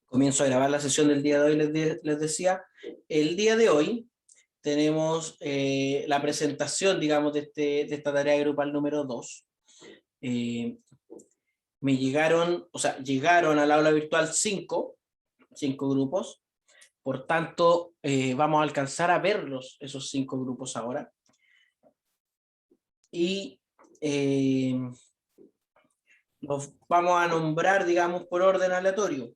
Comienzo a grabar la sesión del día de hoy, les decía. El día de hoy tenemos la presentación, digamos, de esta tarea grupal número 2. Me llegaron, o sea, llegaron al aula virtual 5 grupos. Por tanto, vamos a alcanzar a verlos, esos 5 grupos ahora. Y los vamos a nombrar, digamos, por orden aleatorio.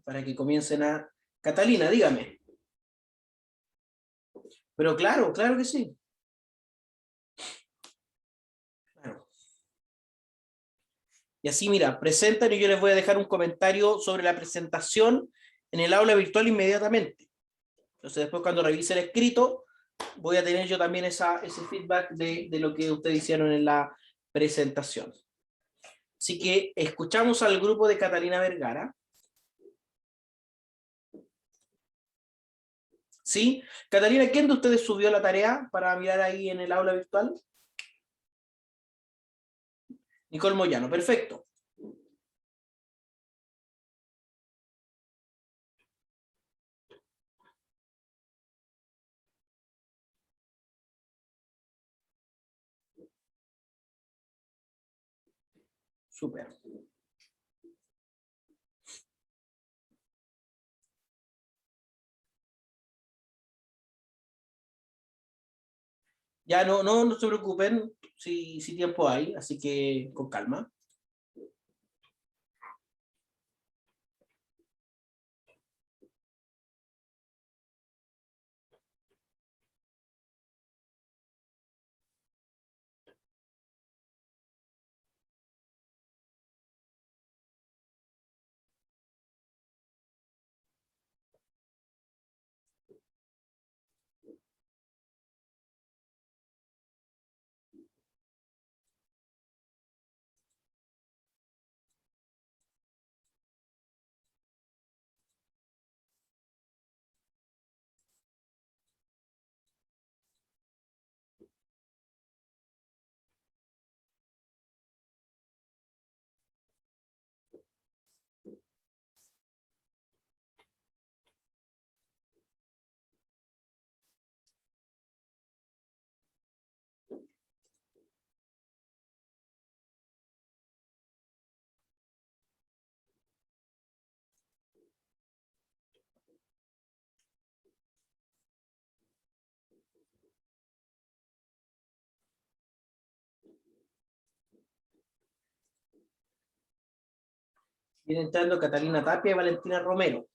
Para que comiencen a... Catalina, dígame. Pero claro, claro que sí. Claro. Y así, mira, presentan y yo les voy a dejar un comentario sobre la presentación en el aula virtual inmediatamente. Entonces después cuando revise el escrito, voy a tener yo también ese feedback de lo que ustedes hicieron en la presentación. Así que escuchamos al grupo de Catalina Vergara. ¿Sí? Catalina, ¿quién de ustedes subió la tarea para mirar ahí en el aula virtual? Nicole Moyano, perfecto. Súper. Ya no se preocupen si tiempo hay, así que con calma. Viene entrando Catalina Tapia y Valentina Romero.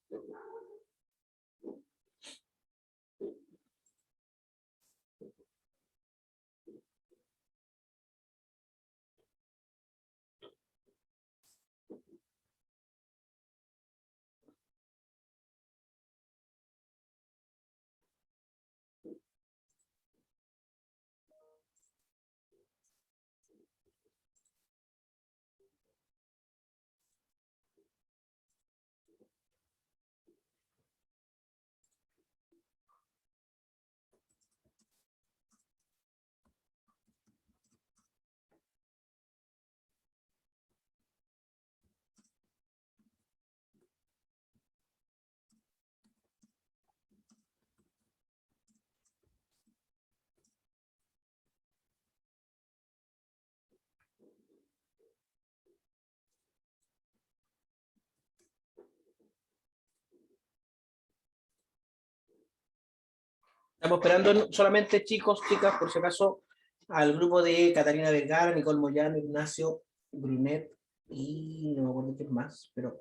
Estamos esperando solamente chicos, chicas, por si acaso, al grupo de Catalina Vergara, Nicole Moyano, Ignacio Brunet y no me acuerdo quién más, pero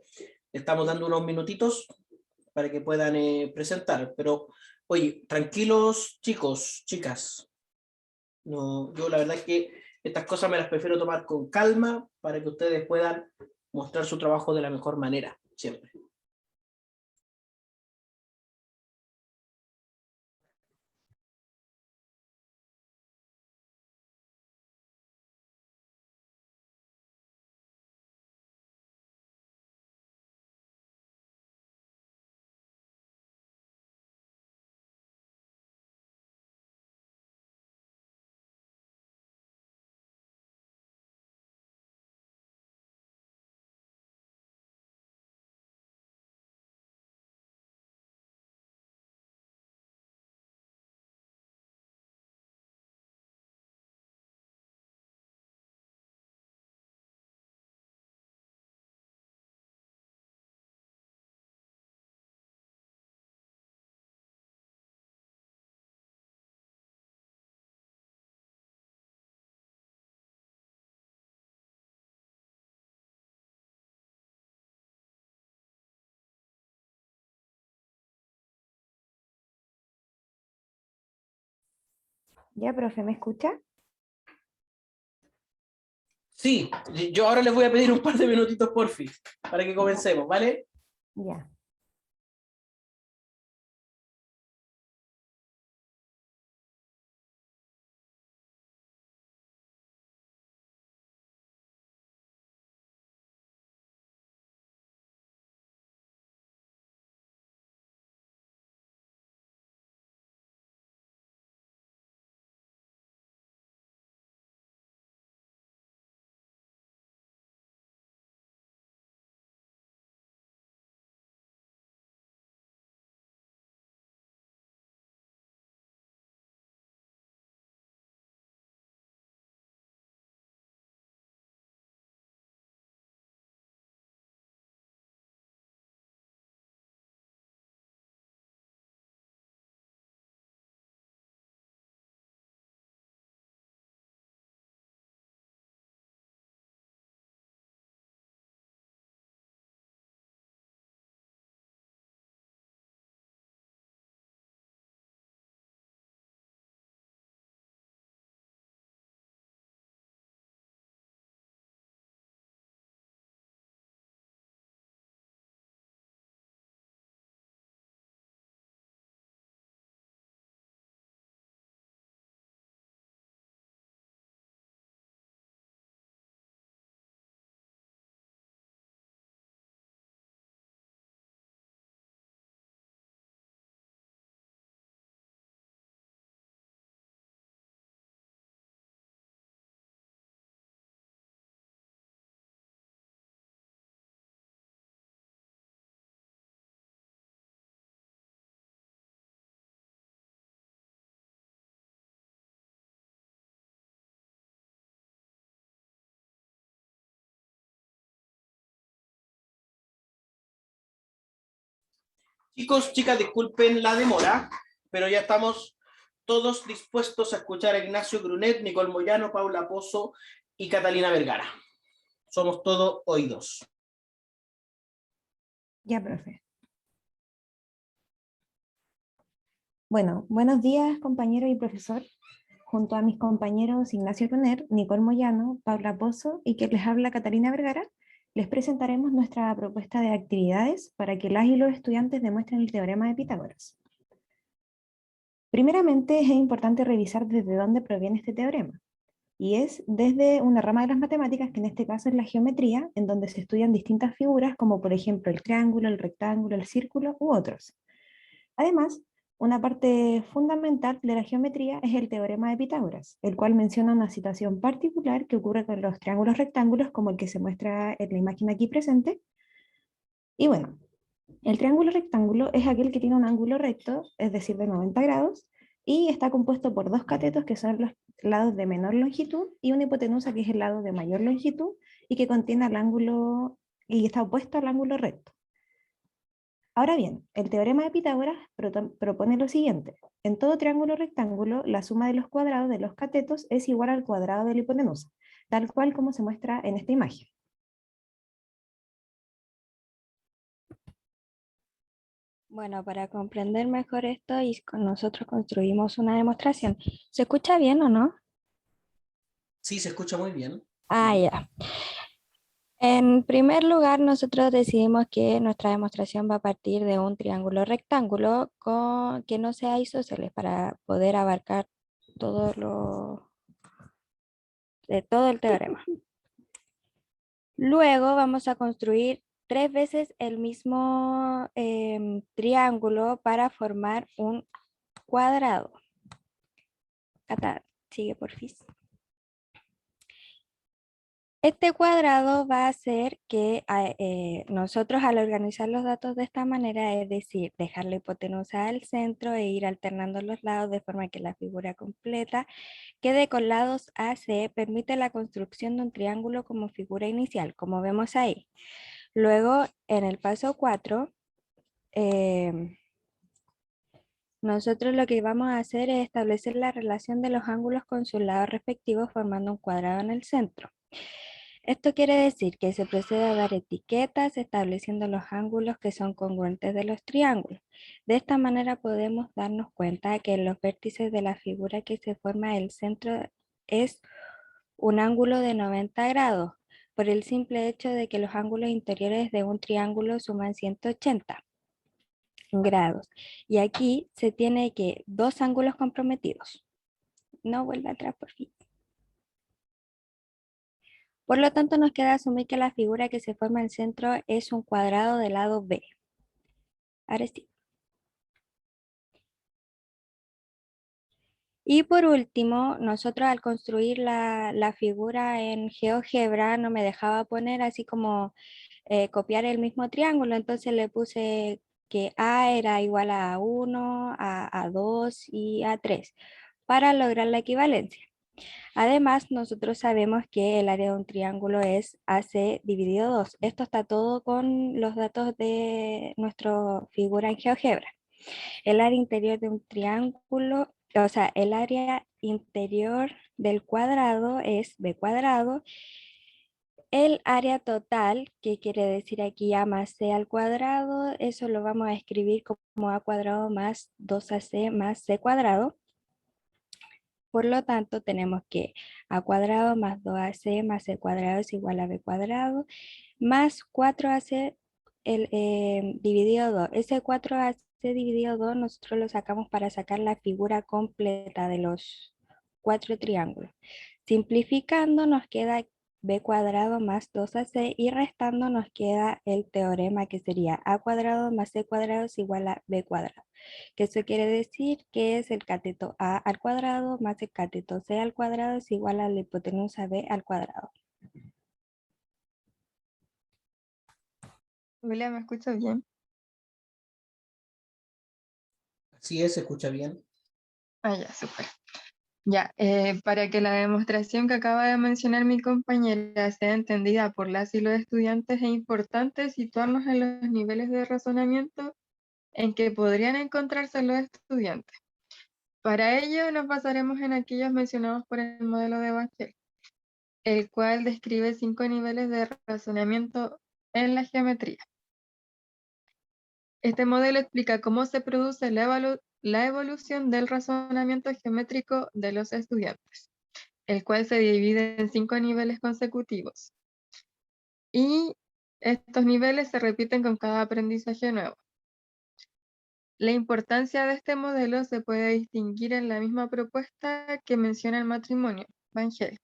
estamos dando unos minutitos para que puedan presentar. Pero, oye, tranquilos chicos, chicas. No, yo la verdad es que estas cosas me las prefiero tomar con calma para que ustedes puedan mostrar su trabajo de la mejor manera, siempre. Ya, profe, ¿me escucha? Sí, yo ahora les voy a pedir un par de minutitos por fin, para que comencemos, ¿vale? Ya. Chicos, chicas, disculpen la demora, pero ya estamos todos dispuestos a escuchar a Ignacio Grunet, Nicole Moyano, Paula Pozo y Catalina Vergara. Somos todos oídos. Ya, profe. Bueno, buenos días, compañero y profesor. Junto a mis compañeros Ignacio Roner, Nicole Moyano, Paula Pozo y que les habla Catalina Vergara, les presentaremos nuestra propuesta de actividades para que las y los estudiantes demuestren el teorema de Pitágoras. Primeramente, es importante revisar desde dónde proviene este teorema, y es desde una rama de las matemáticas, que en este caso es la geometría, en donde se estudian distintas figuras, como por ejemplo el triángulo, el rectángulo, el círculo u otros. Además, una parte fundamental de la geometría es el teorema de Pitágoras, el cual menciona una situación particular que ocurre con los triángulos rectángulos, como el que se muestra en la imagen aquí presente. Y bueno, el triángulo rectángulo es aquel que tiene un ángulo recto, es decir, de 90 grados, y está compuesto por dos catetos, que son los lados de menor longitud, y una hipotenusa, que es el lado de mayor longitud, y que contiene el ángulo, y está opuesto al ángulo recto. Ahora bien, el teorema de Pitágoras propone lo siguiente. En todo triángulo rectángulo, la suma de los cuadrados de los catetos es igual al cuadrado de la hipotenusa, tal cual como se muestra en esta imagen. Bueno, para comprender mejor esto y nosotros construimos una demostración. ¿Se escucha bien o no? Sí, se escucha muy bien. Ah, ya. En primer lugar, nosotros decidimos que nuestra demostración va a partir de un triángulo rectángulo que no sea isósceles para poder abarcar todo de todo el teorema. Luego vamos a construir 3 veces el mismo triángulo para formar un cuadrado. Cata, sigue por fin. Este cuadrado va a hacer que nosotros, al organizar los datos de esta manera, es decir, dejar la hipotenusa al centro e ir alternando los lados de forma que la figura completa quede con lados AC, permite la construcción de un triángulo como figura inicial, como vemos ahí. Luego, en el paso 4, nosotros lo que vamos a hacer es establecer la relación de los ángulos con sus lados respectivos, formando un cuadrado en el centro. Esto quiere decir que se procede a dar etiquetas estableciendo los ángulos que son congruentes de los triángulos. De esta manera podemos darnos cuenta que en los vértices de la figura que se forma el centro es un ángulo de 90 grados, por el simple hecho de que los ángulos interiores de un triángulo suman 180 grados. Y aquí se tiene que dos ángulos comprometidos. No vuelva atrás, por fin. Por lo tanto, nos queda asumir que la figura que se forma en el centro es un cuadrado del lado B. Ahora sí. Y por último, nosotros al construir la figura en GeoGebra no me dejaba poner así como copiar el mismo triángulo, entonces le puse que A era igual a 1, a 2 y a 3 para lograr la equivalencia. Además, nosotros sabemos que el área de un triángulo es AC dividido 2. Esto está todo con los datos de nuestra figura en GeoGebra. El área interior de un triángulo, o sea, el área interior del cuadrado es B cuadrado. El área total, que quiere decir aquí A más C al cuadrado, eso lo vamos a escribir como A cuadrado más 2AC más C cuadrado. Por lo tanto, tenemos que A cuadrado más 2AC más C cuadrado es igual a B cuadrado, más 4AC dividido 2. Ese 4AC dividido 2 nosotros lo sacamos para sacar la figura completa de los 4 triángulos. Simplificando nos queda B cuadrado más 2AC y restando nos queda el teorema que sería A cuadrado más C cuadrado es igual a B cuadrado. Que eso quiere decir que es el cateto A al cuadrado más el cateto C al cuadrado es igual a la hipotenusa B al cuadrado. Hola, ¿me escucho bien? Así es, se escucha bien. Ah, ya, súper. Ya, para que la demostración que acaba de mencionar mi compañera sea entendida por las y los estudiantes, es importante situarnos en los niveles de razonamiento en que podrían encontrarse los estudiantes. Para ello nos basaremos en aquellos mencionados por el modelo de Van Gell, el cual describe 5 niveles de razonamiento en la geometría. Este modelo explica cómo se produce la evolución del razonamiento geométrico de los estudiantes, el cual se divide en 5 niveles consecutivos. Y estos niveles se repiten con cada aprendizaje nuevo. La importancia de este modelo se puede distinguir en la misma propuesta que menciona el matrimonio, Van Gell,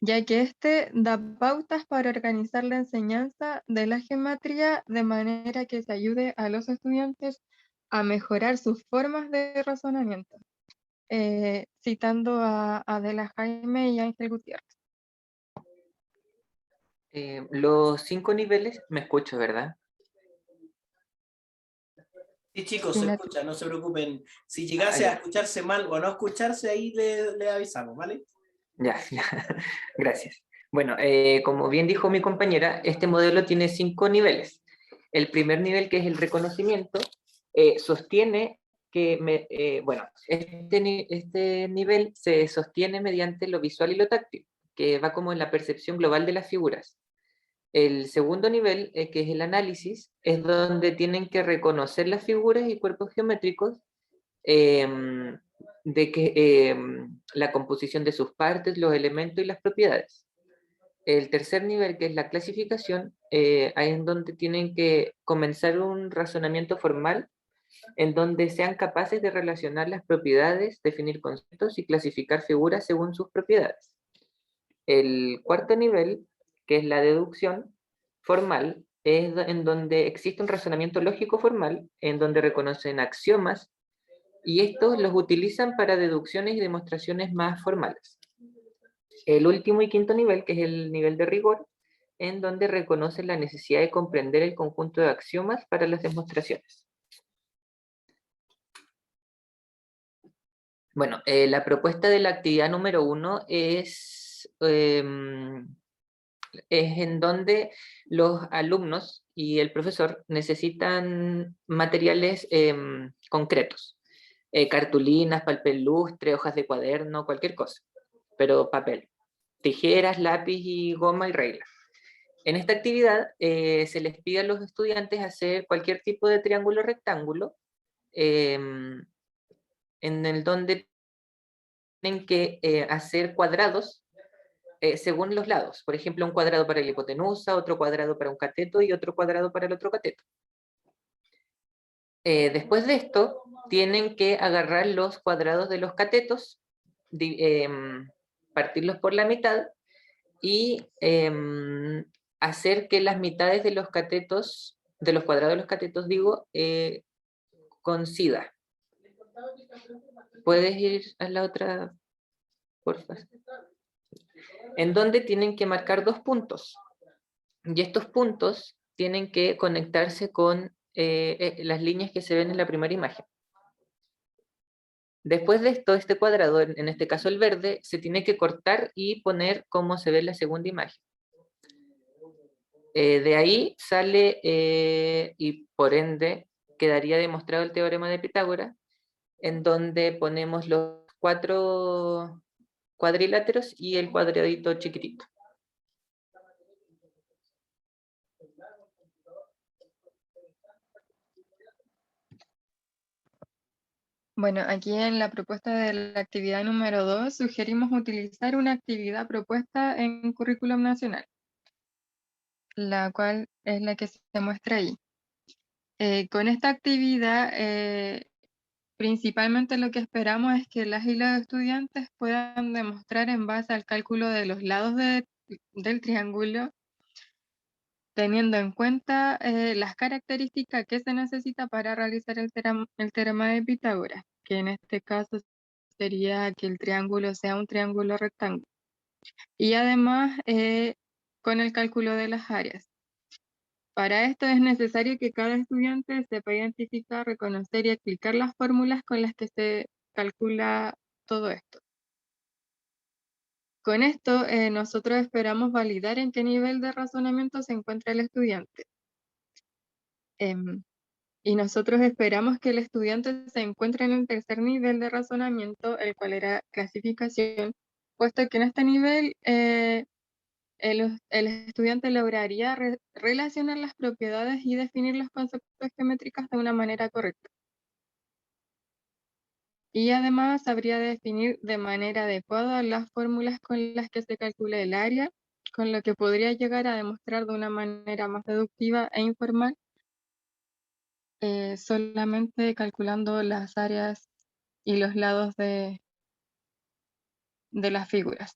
ya que este da pautas para organizar la enseñanza de la geometría de manera que se ayude a los estudiantes a mejorar sus formas de razonamiento, citando a Adela Jaime y Ángel Gutiérrez. Los 5 niveles, me escucho, ¿verdad? Sí, chicos, Sí, se Nati. escucha, no se preocupen. Si llegase a escucharse mal o a no escucharse, ahí le avisamos, ¿vale? Ya, ya. Gracias. Bueno, como bien dijo mi compañera, este modelo tiene 5 niveles. El primer nivel, que es el reconocimiento, sostiene que, este nivel se sostiene mediante lo visual y lo táctil, que va como en la percepción global de las figuras. El segundo nivel, que es el análisis, es donde tienen que reconocer las figuras y cuerpos geométricos, de que la composición de sus partes, los elementos y las propiedades. El tercer nivel, que es la clasificación, ahí es donde tienen que comenzar un razonamiento formal en donde sean capaces de relacionar las propiedades, definir conceptos y clasificar figuras según sus propiedades. El cuarto nivel, que es la deducción formal, es en donde existe un razonamiento lógico formal, en donde reconocen axiomas, y estos los utilizan para deducciones y demostraciones más formales. El último y quinto nivel, que es el nivel de rigor, en donde reconocen la necesidad de comprender el conjunto de axiomas para las demostraciones. Bueno, la propuesta de la actividad número 1 es en donde los alumnos y el profesor necesitan materiales concretos. Cartulinas, papel lustre, hojas de cuaderno, cualquier cosa, pero papel. tijeras, lápiz y goma y regla. En esta actividad se les pide a los estudiantes hacer cualquier tipo de triángulo o rectángulo en el donde tienen que hacer cuadrados según los lados. Por ejemplo, un cuadrado para la hipotenusa, otro cuadrado para un cateto y otro cuadrado para el otro cateto. Después de esto, tienen que agarrar los cuadrados de los catetos, partirlos por la mitad y hacer que las mitades de los catetos, de los cuadrados de los catetos, digo, coincidan. ¿Puedes ir a la otra, por favor? En donde tienen que marcar 2 puntos. Y estos puntos tienen que conectarse con las líneas que se ven en la primera imagen. Después de esto, este cuadrado, en este caso el verde, se tiene que cortar y poner como se ve en la segunda imagen. De ahí sale, y por ende, quedaría demostrado el teorema de Pitágoras, en donde ponemos los 4 cuadriláteros y el cuadradito chiquitito. Bueno, aquí en la propuesta de la actividad número 2 sugerimos utilizar una actividad propuesta en Currículum Nacional, la cual es la que se muestra ahí. Con esta actividad, principalmente lo que esperamos es que las y los estudiantes puedan demostrar en base al cálculo de los lados del triángulo, teniendo en cuenta las características que se necesita para realizar el teorema de Pitágoras, que en este caso sería que el triángulo sea un triángulo rectángulo. Y además, con el cálculo de las áreas. Para esto es necesario que cada estudiante sepa identificar, reconocer y explicar las fórmulas con las que se calcula todo esto. Con esto, nosotros esperamos validar en qué nivel de razonamiento se encuentra el estudiante. Y nosotros esperamos que el estudiante se encuentre en el tercer nivel de razonamiento, el cual era clasificación, puesto que en este nivel el estudiante lograría relacionar las propiedades y definir los conceptos geométricos de una manera correcta. Y además sabría definir de manera adecuada las fórmulas con las que se calcula el área, con lo que podría llegar a demostrar de una manera más deductiva e informal, solamente calculando las áreas y los lados de las figuras.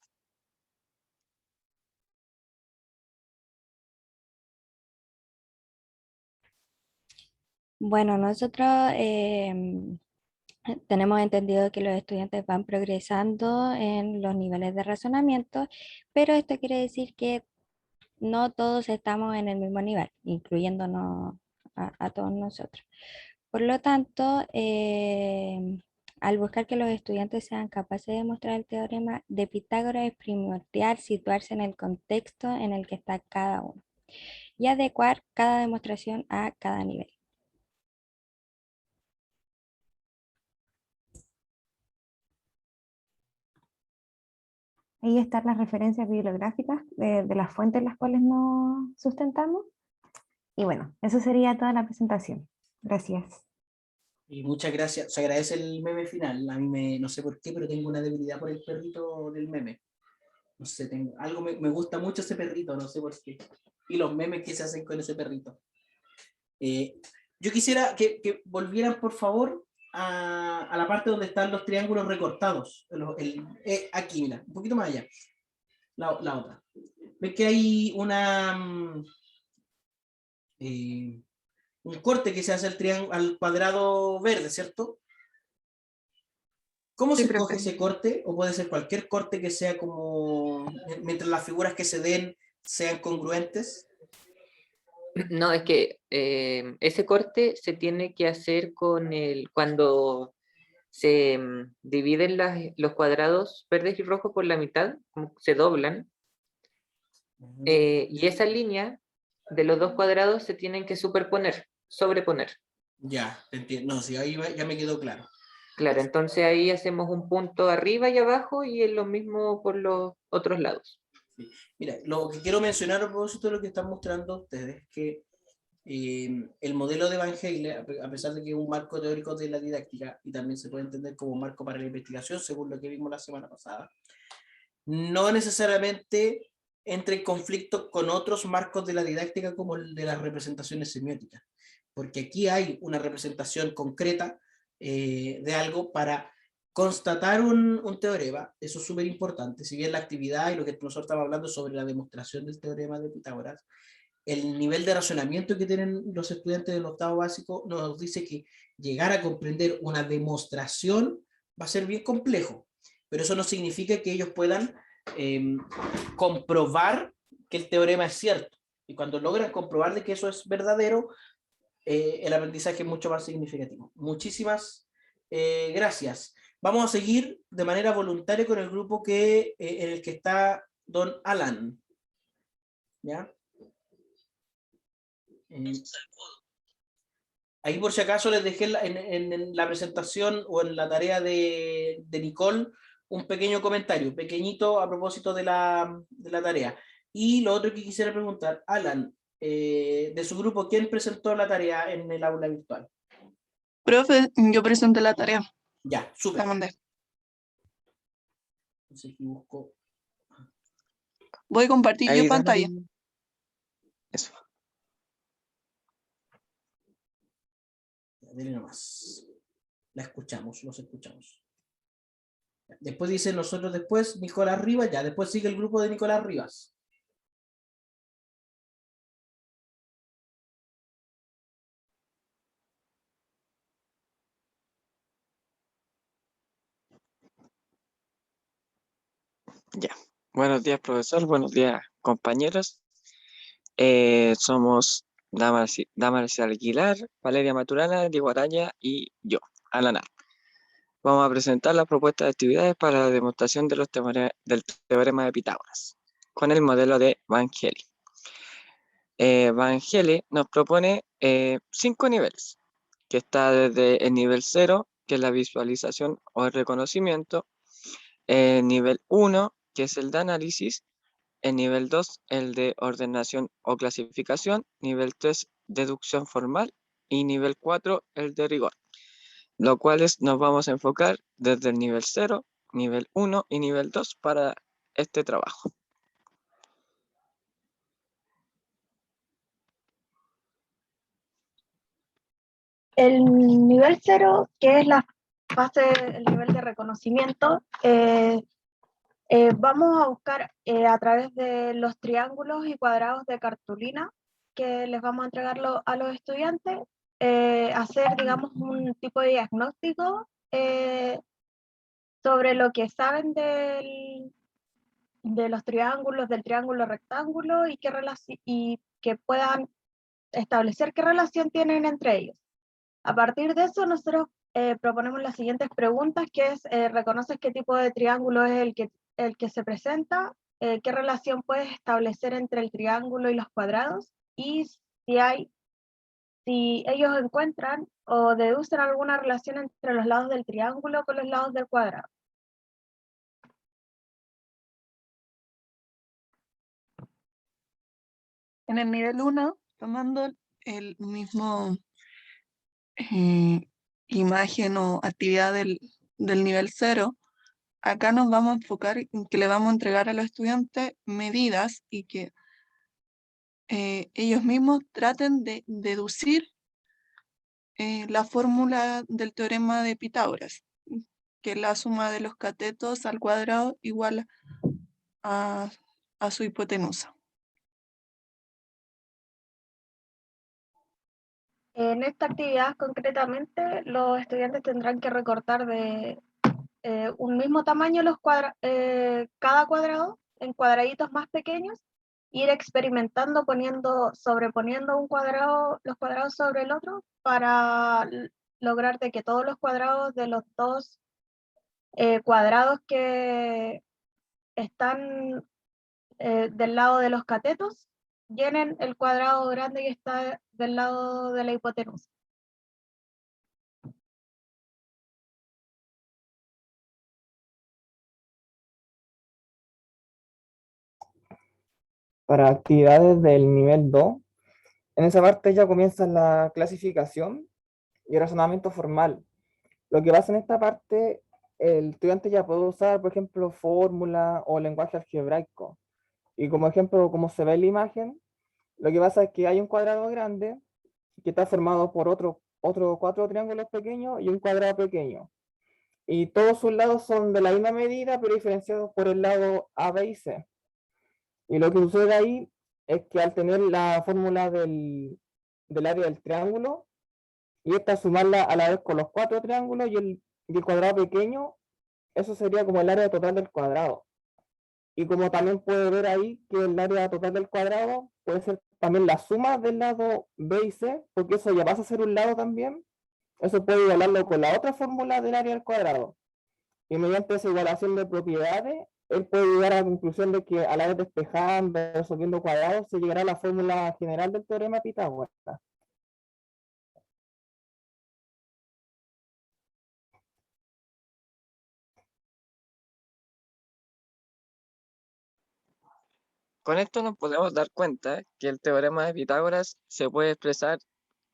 Bueno, nosotros tenemos entendido que los estudiantes van progresando en los niveles de razonamiento, pero esto quiere decir que no todos estamos en el mismo nivel, incluyéndonos a todos nosotros. Por lo tanto, al buscar que los estudiantes sean capaces de demostrar el teorema de Pitágoras, es primordial situarse en el contexto en el que está cada uno y adecuar cada demostración a cada nivel. Ahí están las referencias bibliográficas de las fuentes en las cuales nos sustentamos. Y bueno, eso sería toda la presentación. Gracias. Y muchas gracias. Se agradece el meme final. A mí no sé por qué, pero tengo una debilidad por el perrito del meme. No sé, algo me gusta mucho ese perrito, no sé por qué. Y los memes que se hacen con ese perrito. Yo quisiera que volvieran, por favor, a la parte donde están los triángulos recortados. Aquí, mira, un poquito más allá. La otra. Ven que hay un corte que se hace al cuadrado verde, ¿cierto? ¿Cómo Sí, se escoge profe. ese corte? ¿O puede ser cualquier corte que sea como, mientras las figuras que se den sean congruentes? No, es que ese corte se tiene que hacer cuando se dividen los cuadrados verdes y rojos por la mitad, como se doblan, y esa línea de los 2 cuadrados se tienen que sobreponer. Ya, te entiendo. No, sí, ahí ya me quedó claro. Claro, entonces ahí hacemos un punto arriba y abajo y es lo mismo por los otros lados. Mira, lo que quiero mencionar a propósito de lo que están mostrando ustedes es que el modelo de Van Hale, a pesar de que es un marco teórico de la didáctica y también se puede entender como marco para la investigación, según lo que vimos la semana pasada, no necesariamente entra en conflicto con otros marcos de la didáctica como el de las representaciones semióticas, porque aquí hay una representación concreta de algo para constatar un teorema. Eso es súper importante. Si bien la actividad y lo que nosotros estamos hablando sobre la demostración del teorema de Pitágoras, el nivel de razonamiento que tienen los estudiantes del octavo básico nos dice que llegar a comprender una demostración va a ser bien complejo, pero eso no significa que ellos puedan comprobar que el teorema es cierto. Y cuando logran comprobar de que eso es verdadero, el aprendizaje es mucho más significativo. Muchísimas gracias. Vamos a seguir de manera voluntaria con el grupo en el que está don Alan. ¿Ya? Ahí por si acaso les dejé en la presentación o en la tarea de Nicole un pequeño comentario, pequeñito a propósito de la tarea. Y lo otro que quisiera preguntar, Alan, de su grupo, ¿quién presentó la tarea en el aula virtual? Profe, yo presenté la tarea. Ya, La súper. mandé. Entonces aquí busco. Voy a compartir yo Ahí pantalla. dándole- Eso. Dele nomás. La escuchamos, los escuchamos. Después dice nosotros después, Nicolás Rivas, ya, después sigue el grupo de Nicolás Rivas. Ya. Buenos días, profesor. Buenos días, compañeros. Somos Damaris Aguilar, Valeria Maturana, Diego Araña y yo, Alana. Vamos a presentar la propuesta de actividades para la demostración de del teorema de Pitágoras con el modelo de Van Helle. Van Helle nos propone 5 niveles, que está desde el nivel 0, que es la visualización o el reconocimiento, nivel 1, que es el de análisis, el nivel 2, el de ordenación o clasificación, nivel 3, deducción formal y nivel 4, el de rigor, los cuales nos vamos a enfocar desde el nivel 0, nivel 1 y nivel 2 para este trabajo. El nivel 0, que es la fase, el nivel de reconocimiento, vamos a buscar a través de los triángulos y cuadrados de cartulina que les vamos a entregar a los estudiantes, hacer, digamos, un tipo de diagnóstico sobre lo que saben de los triángulos, del triángulo rectángulo y que puedan establecer qué relación tienen entre ellos. A partir de eso, nosotros proponemos las siguientes preguntas, que es, ¿reconoces qué tipo de triángulo es el que se presenta? ¿Qué relación puedes establecer entre el triángulo y los cuadrados? Y si ellos encuentran o deducen alguna relación entre los lados del triángulo con los lados del cuadrado. En el nivel 1, tomando el mismo imagen o actividad del nivel 0, acá nos vamos a enfocar en que le vamos a entregar a los estudiantes medidas y que ellos mismos traten de deducir la fórmula del teorema de Pitágoras, que es la suma de los catetos al cuadrado igual a su hipotenusa. En esta actividad, concretamente, los estudiantes tendrán que recortar de un mismo tamaño cada cuadrado en cuadraditos más pequeños, ir experimentando sobreponiendo los cuadrados sobre el otro para lograr de que todos los cuadrados de los dos cuadrados que están del lado de los catetos llenen el cuadrado grande que está del lado de la hipotenusa. para actividades del nivel 2. En esa parte ya comienza la clasificación y el razonamiento formal. Lo que pasa en esta parte, el estudiante ya puede usar, por ejemplo, fórmula o lenguaje algebraico. Y como ejemplo, como se ve en la imagen, lo que pasa es que hay un cuadrado grande que está formado por otros 4 triángulos pequeños y un cuadrado pequeño. Y todos sus lados son de la misma medida, pero diferenciados por el lado A, B y C. Y lo que sucede ahí es que al tener la fórmula del área del triángulo, y esta sumarla a la vez con los 4 triángulos y el cuadrado pequeño, eso sería como el área total del cuadrado. Y como también puede ver ahí que el área total del cuadrado puede ser también la suma del lado B y C, porque eso ya pasa a ser un lado también. Eso puede igualarlo con la otra fórmula del área del cuadrado. Y mediante esa igualación de propiedades, él puede llegar a la conclusión de que a la vez despejando, resolviendo cuadrados, se llegará a la fórmula general del teorema de Pitágoras. Con esto nos podemos dar cuenta que el teorema de Pitágoras se puede expresar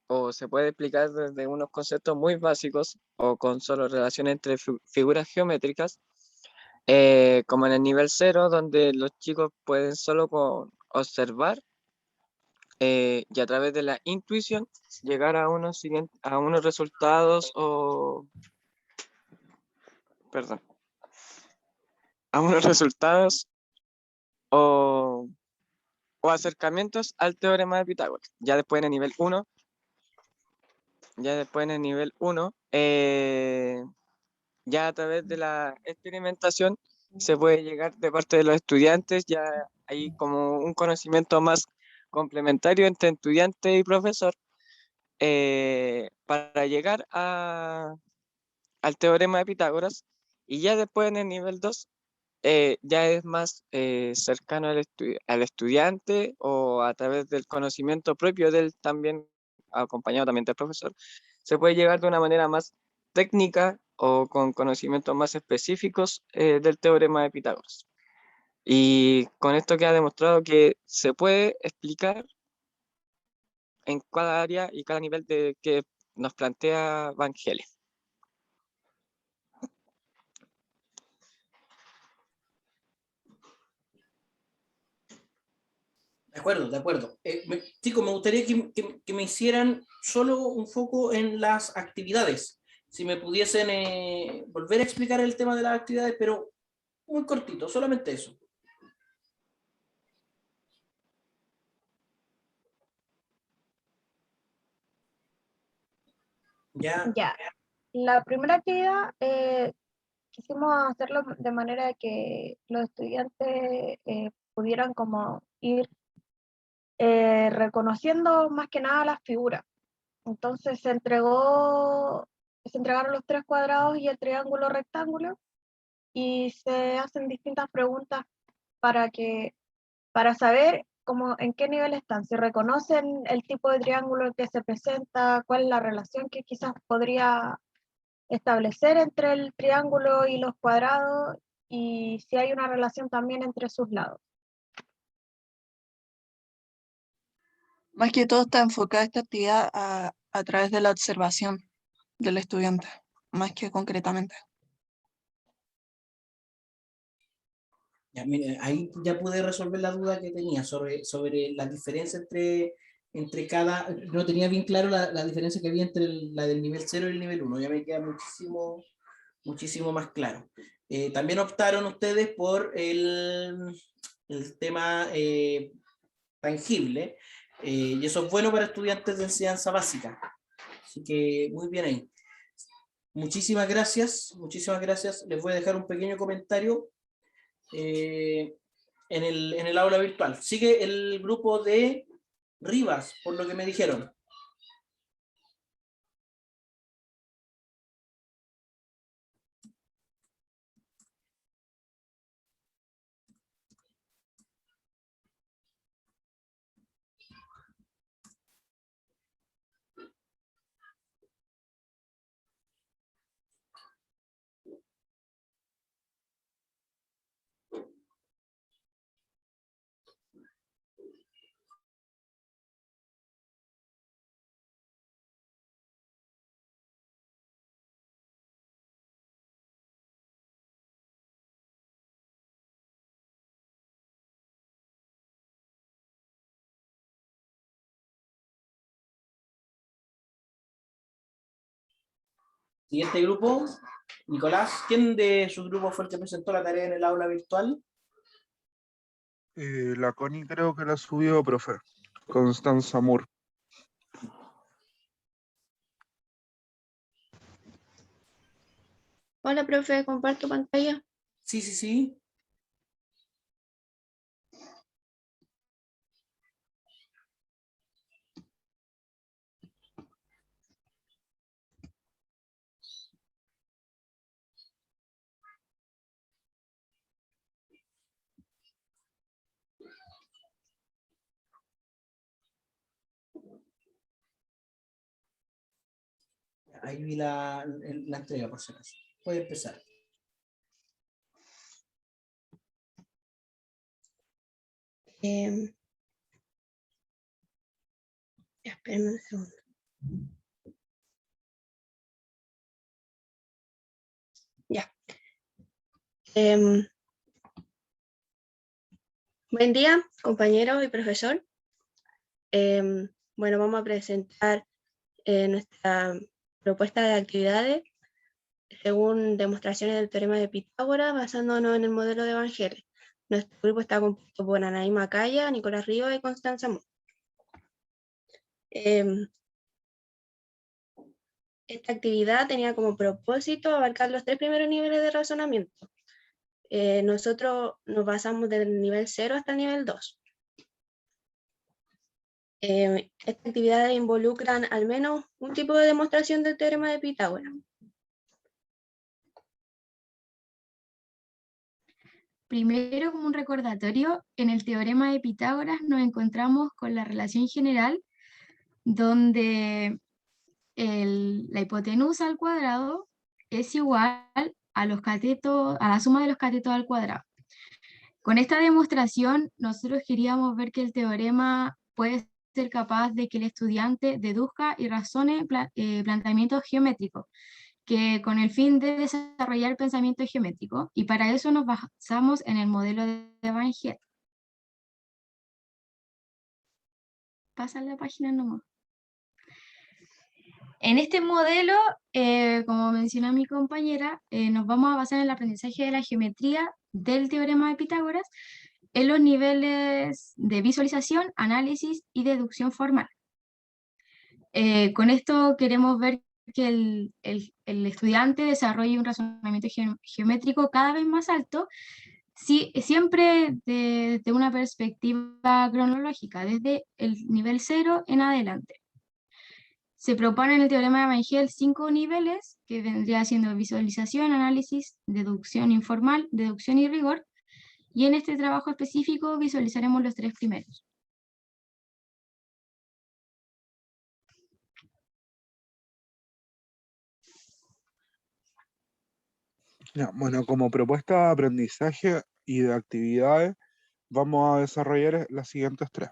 o se puede explicar desde unos conceptos muy básicos o con solo relaciones entre figuras geométricas, como en el nivel 0, donde los chicos pueden solo con observar y a través de la intuición llegar a a unos resultados perdón, a unos resultados o, o acercamientos al teorema de Pitágoras. Ya después en el nivel 1, ya a través de la experimentación se puede llegar de parte de los estudiantes, ya hay como un conocimiento más complementario entre estudiante y profesor, para llegar al teorema de Pitágoras, y ya después en el nivel 2 ya es más cercano al estudiante, o a través del conocimiento propio de él también, acompañado también del profesor, se puede llegar de una manera más técnica o con conocimientos más específicos del teorema de Pitágoras. Y con esto queda demostrado que se puede explicar en cada área y cada nivel que nos plantea Vangelis. De acuerdo, de acuerdo. Chicos, me gustaría que me hicieran solo un foco en las actividades. Si me pudiesen volver a explicar el tema de las actividades, pero muy cortito, solamente eso. Ya, Ya, la primera actividad quisimos hacerlo de manera que los estudiantes pudieran como ir reconociendo más que nada las figuras. Entonces se entregaron los 3 cuadrados y el triángulo rectángulo y se hacen distintas preguntas para para saber cómo, en qué nivel están, si reconocen el tipo de triángulo que se presenta, cuál es la relación que quizás podría establecer entre el triángulo y los cuadrados y si hay una relación también entre sus lados. Más que todo está enfocada esta actividad a través de la observación del estudiante, más que concretamente. ya, mire, ahí ya pude resolver la duda que tenía sobre la diferencia entre cada. No tenía bien claro la diferencia que había entre la del nivel 0 y el nivel 1. Ya me queda muchísimo más claro. También optaron ustedes por el tema tangible, y eso es bueno para estudiantes de enseñanza básica. Así que muy bien ahí. Muchísimas gracias, muchísimas gracias. Les voy a dejar un pequeño comentario en el aula virtual. Sigue el grupo de Rivas, por lo que me dijeron. Siguiente grupo, Nicolás, ¿quién de su grupo fue el que presentó la tarea en el aula virtual? La Connie creo que la subió, profe. Constanza Moore. Hola, profe, comparto pantalla. Sí, sí, sí. Ahí vi la entrega, por si acaso. Puede empezar. Espérenme un segundo. Ya. Buen día, compañero y profesor. Bueno, vamos a presentar nuestra propuesta de actividades según demostraciones del teorema de Pitágoras, basándonos en el modelo de Evangelio. Nuestro grupo está compuesto por Anaí Macaya, Nicolás Rivas y Constanza Moore. Esta actividad tenía como propósito abarcar los 3 primeros niveles de razonamiento. Nosotros nos basamos del nivel 0 hasta el nivel 2. Estas actividades involucran al menos un tipo de demostración del teorema de Pitágoras. Primero, como un recordatorio, en el teorema de Pitágoras nos encontramos con la relación general donde la hipotenusa al cuadrado es igual a los catetos, a la suma de los catetos al cuadrado. Con esta demostración, nosotros queríamos ver que el teorema puede ser capaz de que el estudiante deduzca y razone planteamientos geométricos, que con el fin de desarrollar pensamiento geométrico, y para eso nos basamos en el modelo de Van Heert. Pasa la página nomás. En este modelo, como mencionó mi compañera, nos vamos a basar en el aprendizaje de la geometría del teorema de Pitágoras en los niveles de visualización, análisis y deducción formal. Con esto queremos ver que el estudiante desarrolle un razonamiento geométrico cada vez más alto, siempre desde una perspectiva cronológica, desde el nivel 0 en adelante. Se propone en el teorema de Van Heert 5 niveles, que vendría siendo visualización, análisis, deducción informal, deducción y rigor, y en este trabajo específico visualizaremos los 3 primeros. Ya, bueno, como propuesta de aprendizaje y de actividades, vamos a desarrollar las siguientes 3.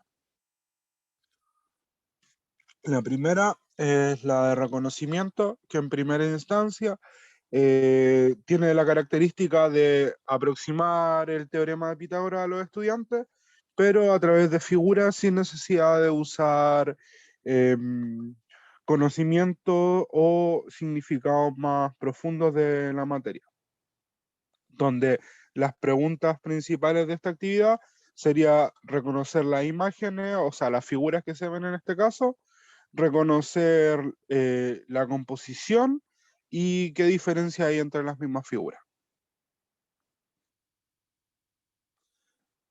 La primera es la de reconocimiento, que en primera instancia tiene la característica de aproximar el teorema de Pitágoras a los estudiantes, pero a través de figuras sin necesidad de usar conocimiento o significados más profundos de la materia. Donde las preguntas principales de esta actividad sería reconocer las imágenes, o sea, las figuras que se ven en este caso, reconocer la composición y qué diferencia hay entre las mismas figuras.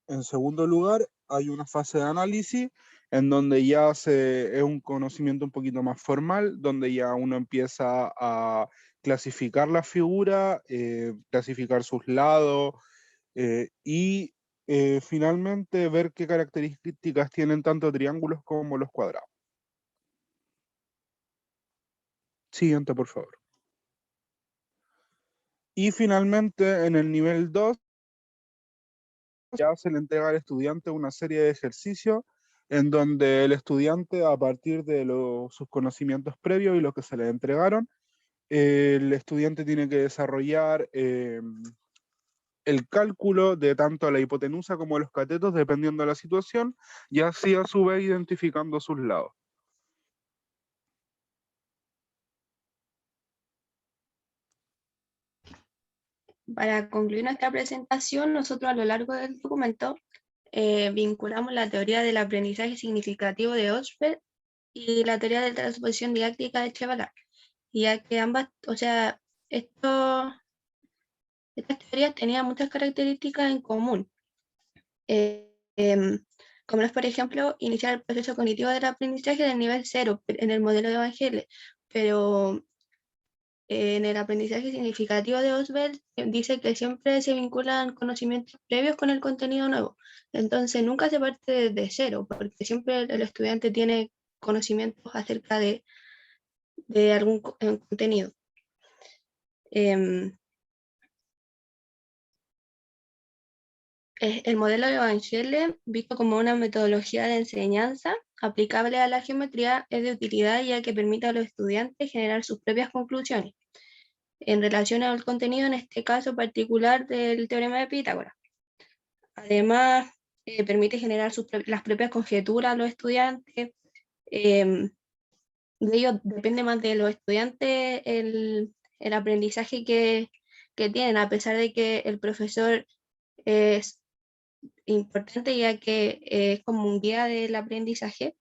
En segundo lugar, hay una fase de análisis en donde ya es un conocimiento un poquito más formal, donde ya uno empieza a clasificar la figura, clasificar sus lados y finalmente ver qué características tienen tanto triángulos como los cuadrados. Siguiente, por favor. Y finalmente, en el nivel 2, ya se le entrega al estudiante una serie de ejercicios en donde el estudiante, a partir de sus conocimientos previos y lo que se le entregaron, el estudiante tiene que desarrollar el cálculo de tanto la hipotenusa como los catetos, dependiendo de la situación, y así a su vez identificando sus lados. para concluir nuestra presentación, nosotros a lo largo del documento vinculamos la teoría del aprendizaje significativo de Osberg y la teoría de transposición didáctica de Chevalard, ya que ambas, o sea, estas teorías tenían muchas características en común, como es, por ejemplo, iniciar el proceso cognitivo del aprendizaje del nivel 0 en el modelo de Evangeles, pero en el aprendizaje significativo de Osberg dice que siempre se vinculan conocimientos previos con el contenido nuevo. Entonces nunca se parte desde cero, porque siempre el estudiante tiene conocimientos acerca de algún contenido. El modelo de Evangeles, visto como una metodología de enseñanza aplicable a la geometría, es de utilidad ya que permite a los estudiantes generar sus propias conclusiones en relación al contenido, en este caso particular del teorema de Pitágoras. Además, permite generar las propias conjeturas a los estudiantes. De ello depende más de los estudiantes el aprendizaje que tienen, a pesar de que el profesor es importante ya que es como un guía del aprendizaje,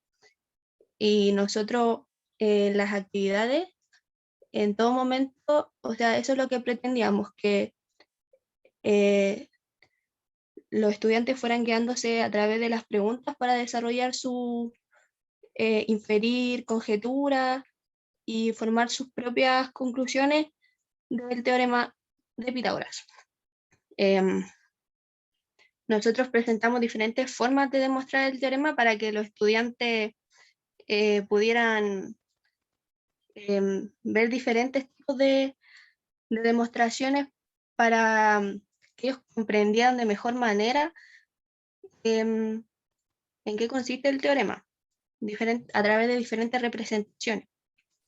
y nosotros las actividades en todo momento, o sea, eso es lo que pretendíamos, que los estudiantes fueran guiándose a través de las preguntas para desarrollar inferir conjeturas y formar sus propias conclusiones del teorema de Pitágoras. Nosotros presentamos diferentes formas de demostrar el teorema para que los estudiantes pudieran ver diferentes tipos de demostraciones para que ellos comprendieran de mejor manera en qué consiste el teorema, a través de diferentes representaciones.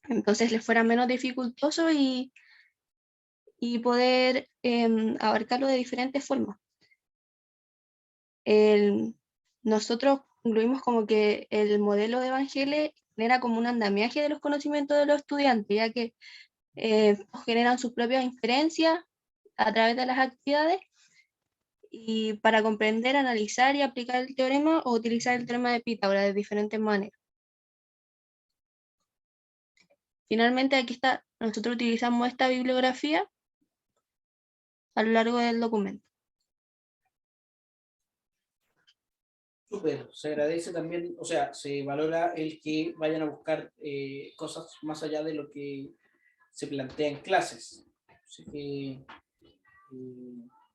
Entonces les fuera menos dificultoso y poder abarcarlo de diferentes formas. Nosotros concluimos como que el modelo de Evangeles genera como un andamiaje de los conocimientos de los estudiantes, ya que generan sus propias inferencias a través de las actividades, y para comprender, analizar y aplicar el teorema o utilizar el teorema de Pitágoras de diferentes maneras. Finalmente, aquí está, nosotros utilizamos esta bibliografía a lo largo del documento. Súper, se agradece también, o sea, se valora el que vayan a buscar cosas más allá de lo que se plantea en clases. Así que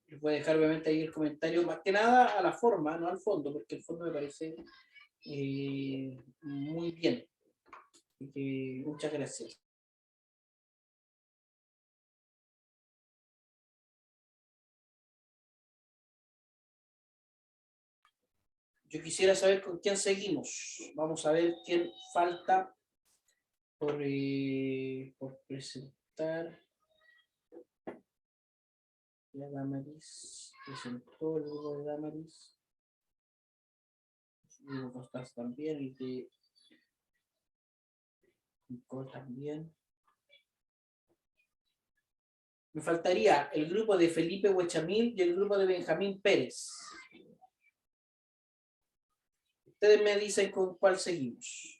les voy a dejar obviamente ahí el comentario, más que nada a la forma, no al fondo, porque el fondo me parece muy bien. Así que muchas gracias. Yo quisiera saber con quién seguimos. Vamos a ver quién falta por presentar. La Damaris presentó el grupo de Damaris. El grupo Constanza también, el de Nicole también. Me faltaría el grupo de Felipe Huechamil y el grupo de Benjamín Pérez. Ustedes me dicen con cuál seguimos.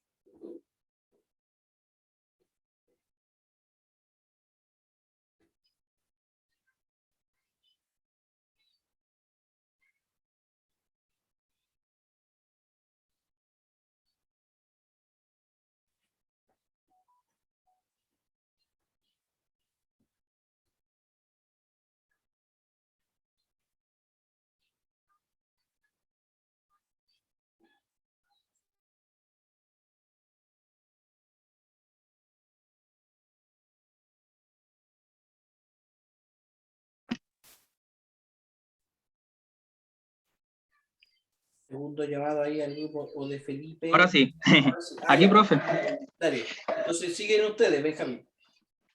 Segundo llamado ahí al grupo o de Felipe. Ahora sí. Ahora sí. Aquí, Ya. profe. Dale. Entonces siguen ustedes, Benjamín.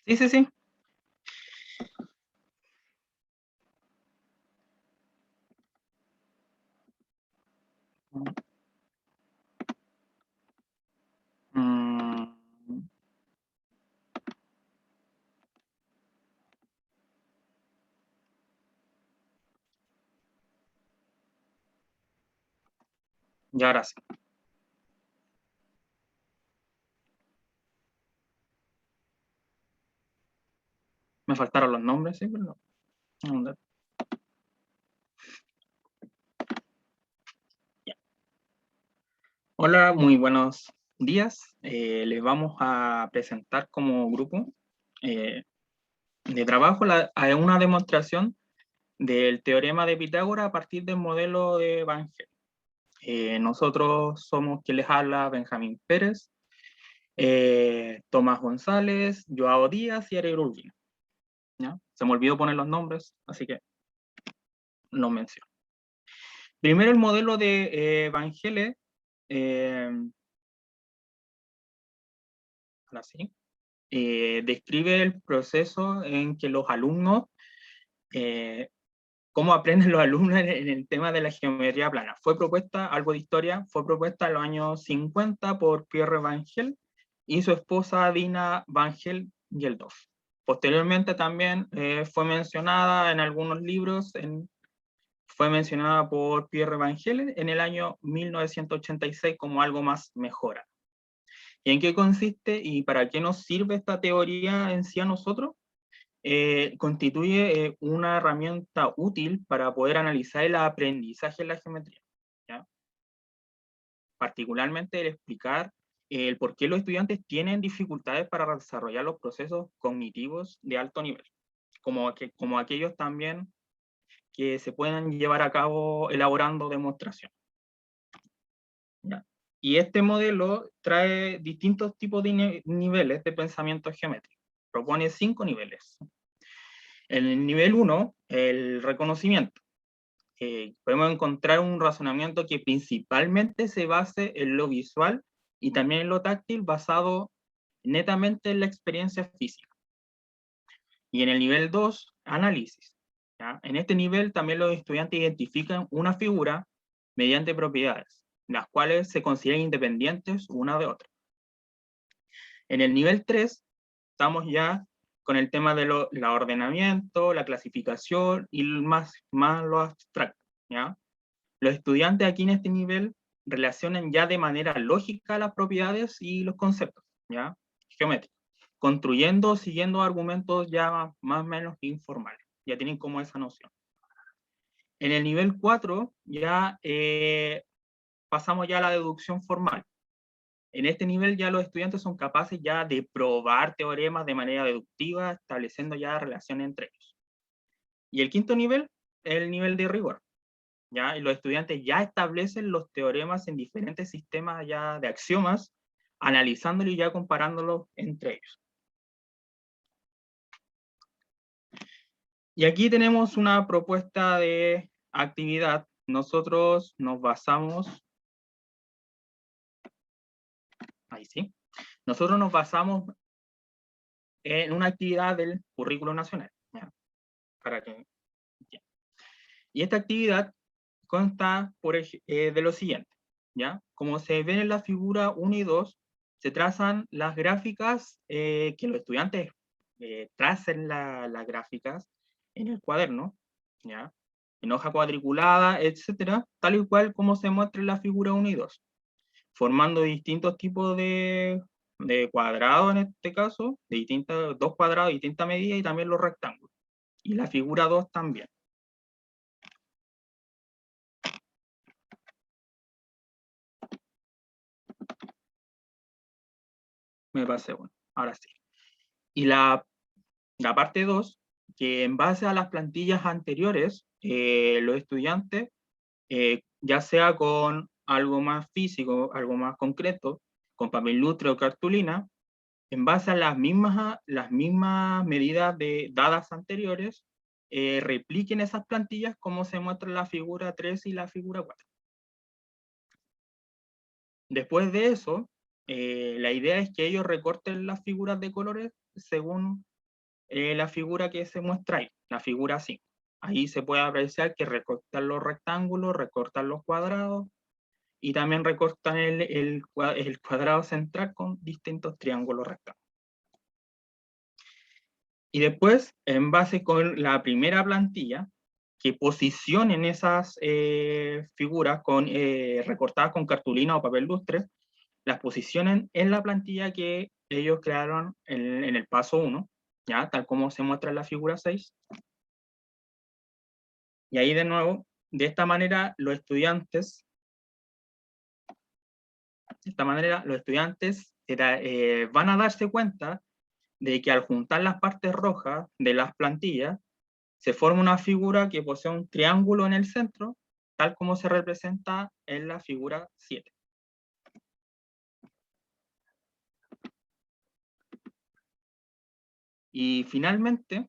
Sí, sí, sí. Mm. Y ahora sí. Me faltaron los nombres, sí, pero no. Ya. Hola, muy buenos días. Les vamos a presentar como grupo de trabajo una demostración del teorema de Pitágoras a partir del modelo de Van Gel. Nosotros somos quien les habla, Benjamín Pérez, Tomás González, Joao Díaz y Ariel Urbina. ¿Ya? Se me olvidó poner los nombres, así que los menciono. Primero el modelo de Van Gel, ahora sí, describe el proceso en que los alumnos, cómo aprenden los alumnos en el tema de la geometría plana. Fue propuesta, algo de historia, fue propuesta en los años 50 por Pierre Van Gel y su esposa Dina Van Gel-Geldof. Posteriormente también fue mencionada en algunos libros, fue mencionada por Pierre Van Gel en el año 1986 como algo más mejora. ¿Y en qué consiste y para qué nos sirve esta teoría en sí a nosotros? Constituye una herramienta útil para poder analizar el aprendizaje en la geometría, ¿ya? Particularmente el explicar el por qué los estudiantes tienen dificultades para desarrollar los procesos cognitivos de alto nivel, como aquellos también que se puedan llevar a cabo elaborando demostración, ¿ya? Y este modelo trae distintos tipos de niveles de pensamiento geométrico. Propone 5 niveles. En el nivel 1, el reconocimiento. Podemos encontrar un razonamiento que principalmente se base en lo visual y también en lo táctil, basado netamente en la experiencia física. Y en el nivel 2, análisis. ¿Ya? En este nivel también los estudiantes identifican una figura mediante propiedades, las cuales se consideran independientes una de otra. En el nivel 3, estamos ya con el tema de la ordenamiento, la clasificación y más lo abstracto, ¿ya? Los estudiantes aquí en este nivel relacionan ya de manera lógica las propiedades y los conceptos, ¿ya? Geométricos, construyendo o siguiendo argumentos ya más o menos informales, ya tienen como esa noción. En el nivel 4 ya pasamos ya a la deducción formal. En este nivel ya los estudiantes son capaces ya de probar teoremas de manera deductiva, estableciendo ya relaciones entre ellos. Y el quinto nivel es el nivel de rigor, ¿ya? Y los estudiantes ya establecen los teoremas en diferentes sistemas ya de axiomas, analizándolos y ya comparándolos entre ellos. Y aquí tenemos una propuesta de actividad. Nosotros nos basamos... Ahí sí. Nosotros nos basamos en una actividad del currículo nacional, ¿ya? Para que... Y esta actividad consta de lo siguiente, ¿ya? Como se ven en la figura 1 y 2, se trazan las gráficas, que los estudiantes tracen las gráficas en el cuaderno, ¿ya? En hoja cuadriculada, etcétera, tal y cual como se muestra en la figura 1 y 2, formando distintos tipos de cuadrados en este caso, dos cuadrados de distinta medida y también los rectángulos. Y la figura 2 también. Me pasé uno, ahora sí. Y la parte 2, que en base a las plantillas anteriores, los estudiantes, ya sea con algo más físico, algo más concreto, con papel lustre o cartulina, en base a las mismas medidas dadas anteriores, repliquen esas plantillas como se muestra en la figura 3 y la figura 4. Después de eso, la idea es que ellos recorten las figuras de colores según la figura que se muestra ahí, la figura 5. Ahí se puede apreciar que recortan los rectángulos, recortan los cuadrados, y también recortan el cuadrado central con distintos triángulos rectángulos. Y después, en base con la primera plantilla, que posicionen esas figuras recortadas con cartulina o papel lustre, las posicionen en la plantilla que ellos crearon en el paso 1, ¿ya? Tal como se muestra en la figura 6. Y ahí de nuevo, de esta manera los estudiantes van a darse cuenta de que al juntar las partes rojas de las plantillas, se forma una figura que posee un triángulo en el centro, tal como se representa en la figura 7. Y finalmente,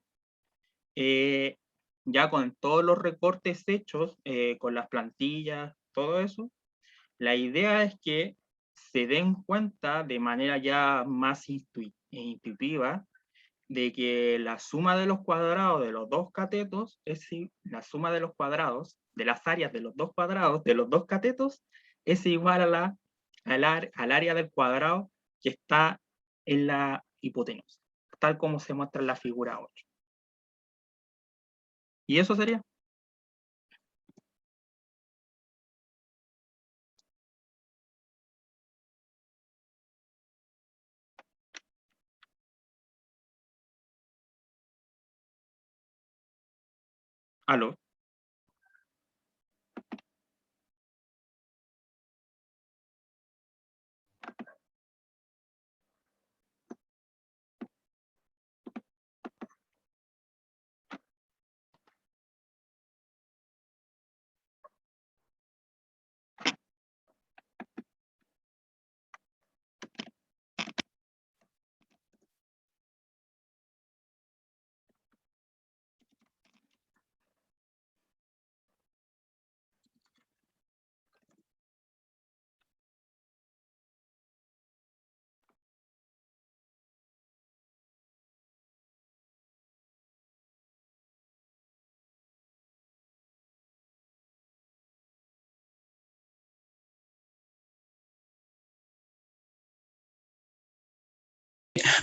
ya con todos los recortes hechos, con las plantillas, todo eso, la idea es que se den cuenta de manera ya más intuitiva de que la suma de los cuadrados de los dos catetos la suma de los cuadrados de las áreas de los dos cuadrados de los dos catetos es igual al área del cuadrado que está en la hipotenusa, tal como se muestra en la figura 8. Y eso sería. ¿Aló?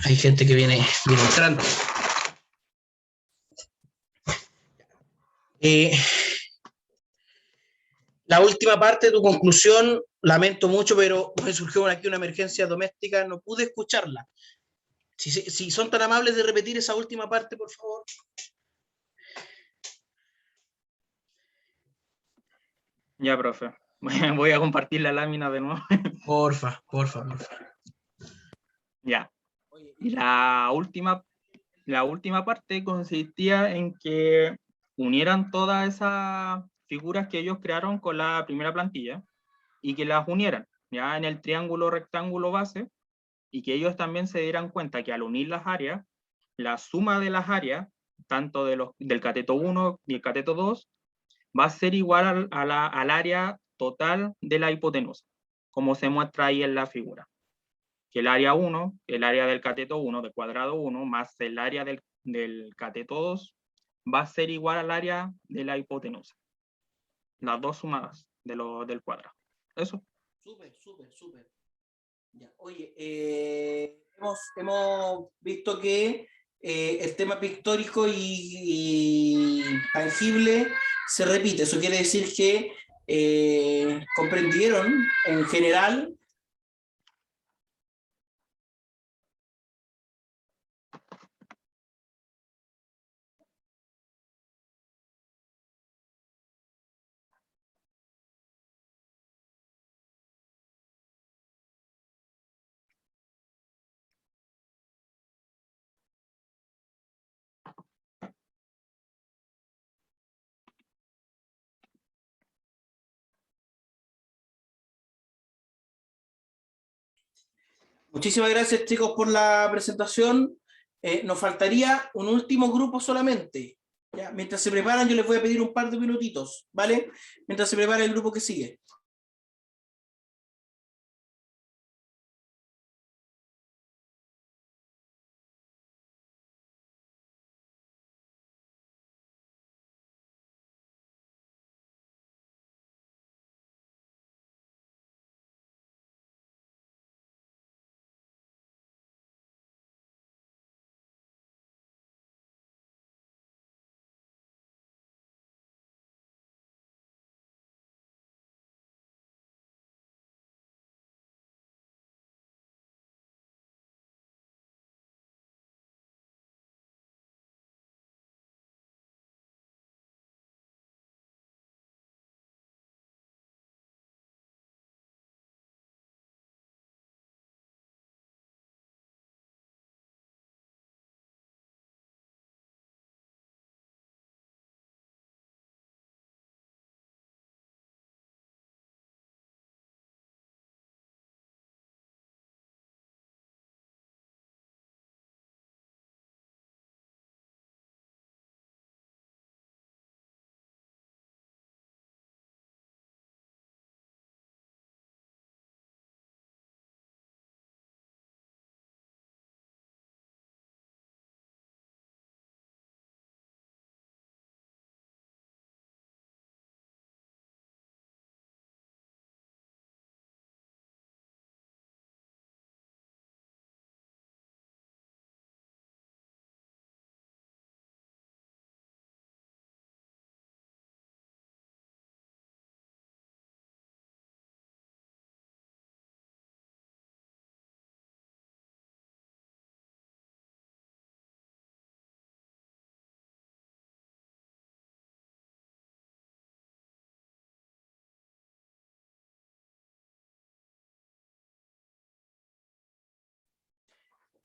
Hay gente que viene entrando. La última parte de tu conclusión, lamento mucho, pero me surgió aquí una emergencia doméstica, no pude escucharla. Si son tan amables de repetir esa última parte, por favor. Ya, profe. Voy a compartir la lámina de nuevo. Porfa. Ya. Y la última parte consistía en que unieran todas esas figuras que ellos crearon con la primera plantilla y que las unieran ya en el triángulo rectángulo base, y que ellos también se dieran cuenta que al unir las áreas, la suma de las áreas, tanto del cateto 1 y el cateto 2, va a ser igual al área total de la hipotenusa, como se muestra ahí en la figura. Que el área 1, el área del cateto 1, del cuadrado 1, más el área del cateto 2, va a ser igual al área de la hipotenusa. Las dos sumadas del cuadrado. Eso. Súper. Ya. Oye, hemos visto que el tema pictórico y tangible se repite. Eso quiere decir que comprendieron en general Muchísimas gracias, chicos, por la presentación. Nos faltaría un último grupo solamente. ¿Ya? Mientras se preparan, yo les voy a pedir un par de minutitos, ¿vale? Mientras se prepara el grupo que sigue.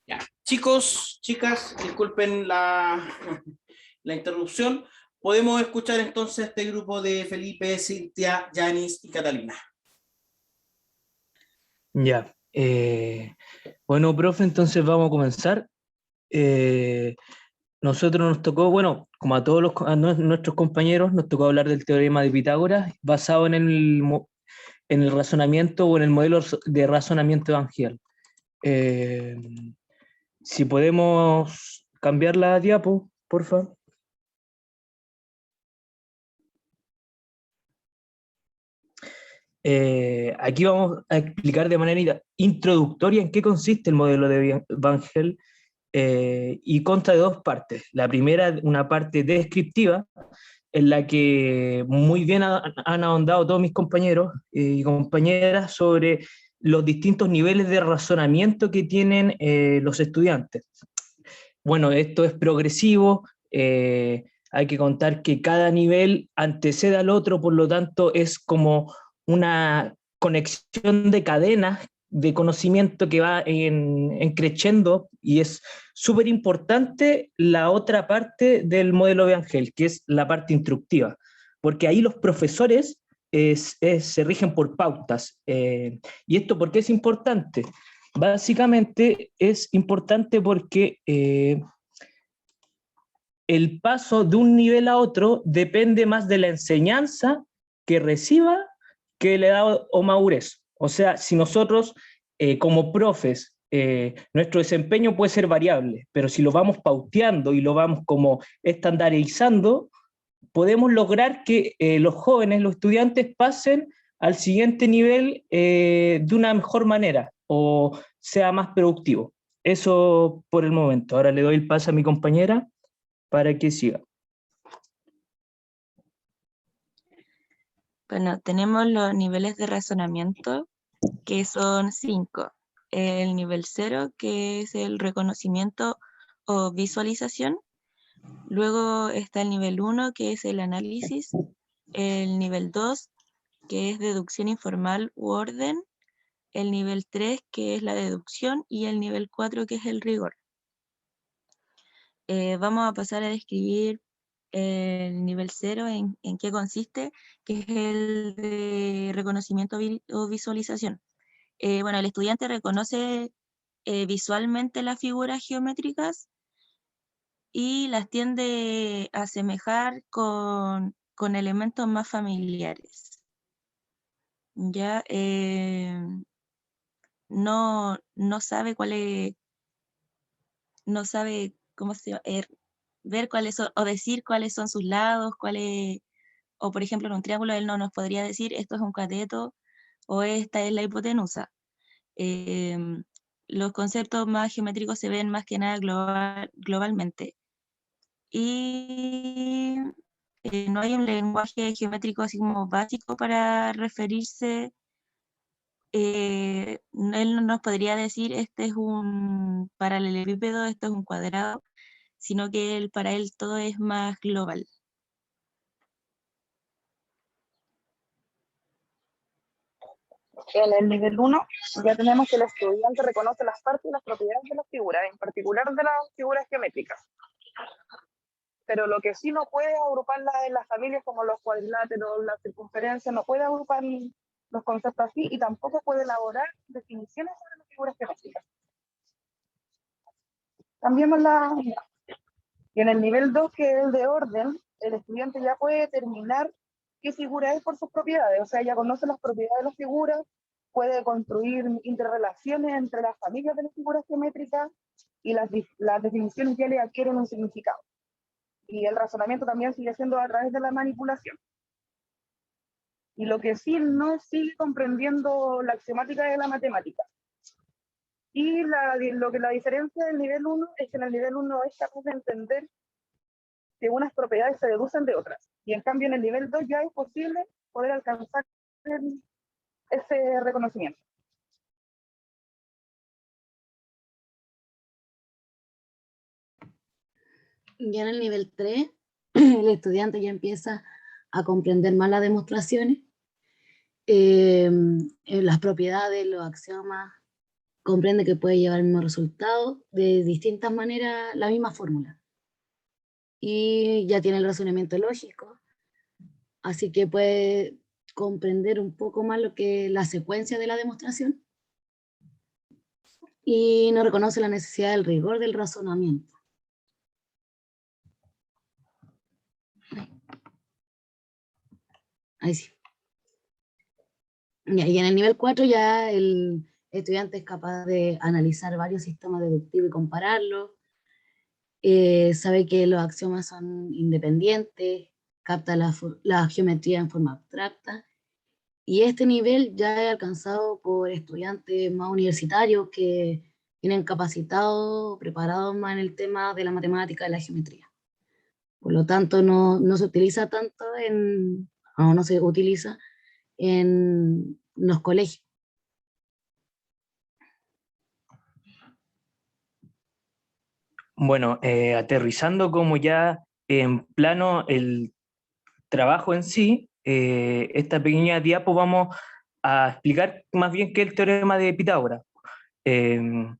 Ya. Chicos, chicas, disculpen la interrupción. Podemos escuchar entonces este grupo de Felipe, Cintia, Yanis y Catalina. Ya. Bueno, profe, entonces vamos a comenzar. Nosotros nos tocó, bueno, como a todos nuestros compañeros, nos tocó hablar del teorema de Pitágoras basado en el razonamiento o en el modelo de razonamiento evangel. Si podemos cambiar la diapo, por favor. Aquí vamos a explicar de manera introductoria en qué consiste el modelo de Evangel y consta de dos partes. La primera, una parte descriptiva, en la que muy bien han ahondado todos mis compañeros y compañeras sobre los distintos niveles de razonamiento que tienen los estudiantes. Bueno, esto es progresivo, hay que contar que cada nivel antecede al otro, por lo tanto es como una conexión de cadenas de conocimiento que va en creciendo, y es súper importante la otra parte del modelo Evangel, que es la parte instructiva, porque ahí los profesores se rigen por pautas. ¿Y esto por qué es importante? Básicamente es importante porque el paso de un nivel a otro depende más de la enseñanza que reciba que la edad o madurez. O sea, si nosotros como profes, nuestro desempeño puede ser variable, pero si lo vamos pauteando y lo vamos como estandarizando, podemos lograr que los jóvenes, los estudiantes, pasen al siguiente nivel de una mejor manera o sea más productivo. Eso por el momento. Ahora le doy el paso a mi compañera para que siga. Bueno, tenemos los niveles de razonamiento, que son 5. El nivel 0, que es el reconocimiento o visualización. Luego está el nivel 1, que es el análisis. El nivel 2, que es deducción informal u orden. El nivel 3, que es la deducción. Y el nivel 4, que es el rigor. Vamos a pasar a describir el nivel 0, en qué consiste, que es el de reconocimiento o visualización. Bueno, el estudiante reconoce visualmente las figuras geométricas y las tiende a asemejar con elementos más familiares. Ya no sabe cuál es, no sabe cómo se va, ver cuáles son, o decir cuáles son sus lados, o por ejemplo en un triángulo él no nos podría decir esto es un cateto o esta es la hipotenusa. Los conceptos más geométricos se ven más que nada globalmente. Y no hay un lenguaje geométrico así como básico para referirse. Él no nos podría decir este es un paralelepípedo, esto es un cuadrado, sino que para él todo es más global. En el nivel 1 ya tenemos que el estudiante reconoce las partes y las propiedades de las figuras, en particular de las figuras geométricas. Pero lo que sí no puede agruparlas en las familias como los cuadriláteros, las circunferencias, no puede agrupar los conceptos así y tampoco puede elaborar definiciones sobre las figuras geométricas. Cambiémosla. Y en el nivel 2, que es el de orden, el estudiante ya puede determinar qué figura es por sus propiedades, o sea, ya conoce las propiedades de las figuras, puede construir interrelaciones entre las familias de las figuras geométricas y las definiciones ya le adquieren un significado. Y el razonamiento también sigue siendo a través de la manipulación. Y lo que sí no sigue comprendiendo la axiomática de la matemática. Y lo que la diferencia del nivel 1 es que en el nivel 1 es capaz de entender que unas propiedades se deducen de otras. Y en cambio en el nivel 2 ya es posible poder alcanzar ese reconocimiento. Ya en el nivel 3, el estudiante ya empieza a comprender más las demostraciones, las propiedades, los axiomas, comprende que puede llevar el mismo resultado de distintas maneras, la misma fórmula. Y ya tiene el razonamiento lógico, así que puede comprender un poco más lo que la secuencia de la demostración y no reconoce la necesidad del rigor del razonamiento. Ahí sí. Y en el nivel 4 ya el estudiante es capaz de analizar varios sistemas deductivos y compararlos, sabe que los axiomas son independientes, capta la geometría en forma abstracta, y este nivel ya es alcanzado por estudiantes más universitarios que vienen capacitados, preparados más en el tema de la matemática y la geometría. Por lo tanto, no se utiliza tanto o no se utiliza en los colegios. Bueno, aterrizando como ya en plano el trabajo en sí, esta pequeña diapo vamos a explicar más bien qué es el teorema de Pitágoras. En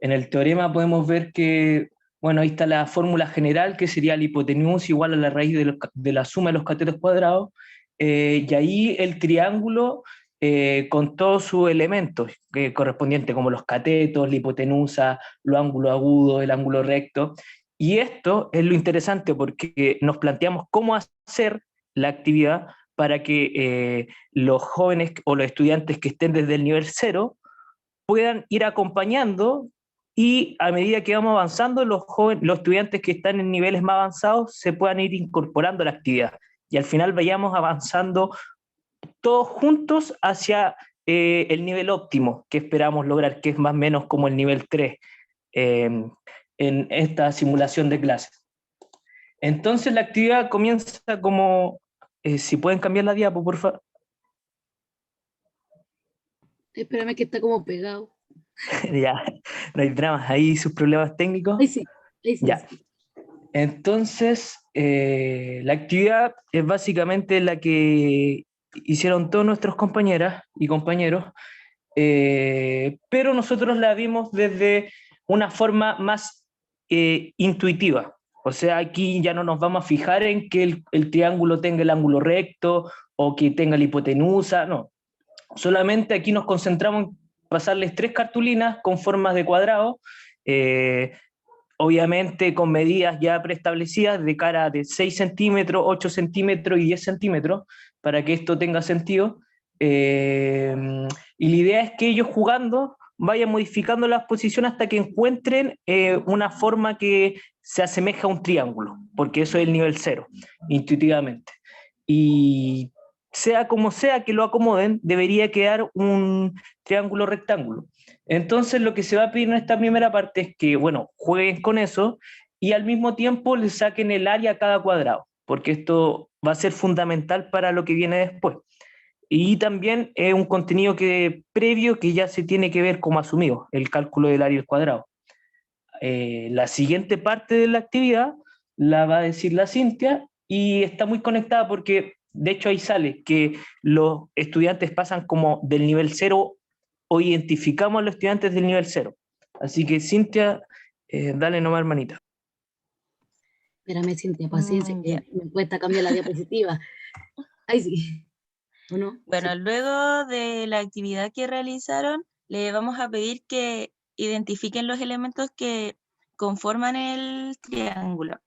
el teorema podemos ver que, bueno, ahí está la fórmula general, que sería la hipotenusa igual a la raíz de la suma de los catetos cuadrados, y ahí el triángulo con todos sus elementos correspondientes, como los catetos, la hipotenusa, los ángulos agudos, el ángulo recto. Y esto es lo interesante porque nos planteamos cómo hacer la actividad para que los jóvenes o los estudiantes que estén desde el nivel 0 puedan ir acompañando, y a medida que vamos avanzando, los estudiantes que están en niveles más avanzados se puedan ir incorporando a la actividad, y al final vayamos avanzando todos juntos hacia el nivel óptimo que esperamos lograr, que es más o menos como el nivel 3 en esta simulación de clases. Entonces la actividad comienza como, si pueden cambiar la diapo, por favor. Espérame que está como pegado. Ya, no hay dramas, ahí sus problemas técnicos. Ahí sí, Ya. sí. Entonces, la actividad es básicamente la que hicieron todos nuestros compañeras y compañeros, pero nosotros la vimos desde una forma más intuitiva. O sea, aquí ya no nos vamos a fijar en que el triángulo tenga el ángulo recto o que tenga la hipotenusa, no. Solamente aquí nos concentramos en pasarles 3 cartulinas con formas de cuadrado, obviamente con medidas ya preestablecidas de cara de 6 centímetros, 8 centímetros y 10 centímetros, para que esto tenga sentido. Y la idea es que ellos jugando vayan modificando las posiciones hasta que encuentren una forma que se asemeja a un triángulo, porque eso es el nivel 0, intuitivamente. Y sea como sea que lo acomoden, debería quedar un triángulo rectángulo. Entonces lo que se va a pedir en esta primera parte es que, bueno, jueguen con eso y al mismo tiempo le saquen el área a cada cuadrado, porque esto va a ser fundamental para lo que viene después. Y también es un contenido previo que ya se tiene que ver como asumido, el cálculo del área al cuadrado. La siguiente parte de la actividad la va a decir la Cintia y está muy conectada porque de hecho ahí sale que los estudiantes pasan como del nivel 0 o identificamos a los estudiantes del nivel 0. Así que Cintia, dale nomás, hermanita. Espérame, Cintia, paciencia, que me cuesta cambiar la diapositiva. Ahí sí. ¿O no? Bueno, Sí. luego de la actividad que realizaron, le vamos a pedir que identifiquen los elementos que conforman el triángulo.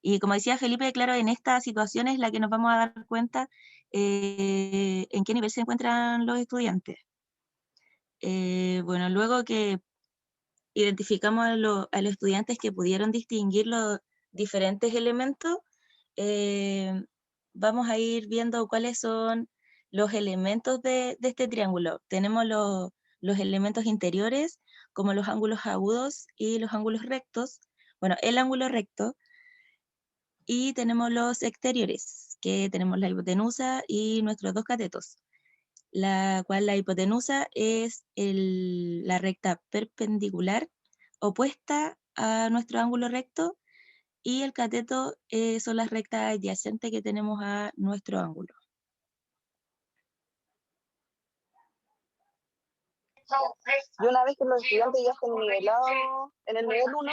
Y como decía Felipe, claro, en esta situación es la que nos vamos a dar cuenta en qué nivel se encuentran los estudiantes. Bueno, luego que identificamos a los estudiantes que pudieron distinguir los diferentes elementos, vamos a ir viendo cuáles son los elementos de este triángulo. Tenemos los elementos interiores, como los ángulos agudos y los ángulos rectos. Bueno, el ángulo recto. Y tenemos los exteriores, que tenemos la hipotenusa y nuestros 2 catetos. La hipotenusa es la recta perpendicular opuesta a nuestro ángulo recto, y el cateto son las rectas adyacentes que tenemos a nuestro ángulo. Y una vez que los estudiantes ya estén nivelados en el nivel 1,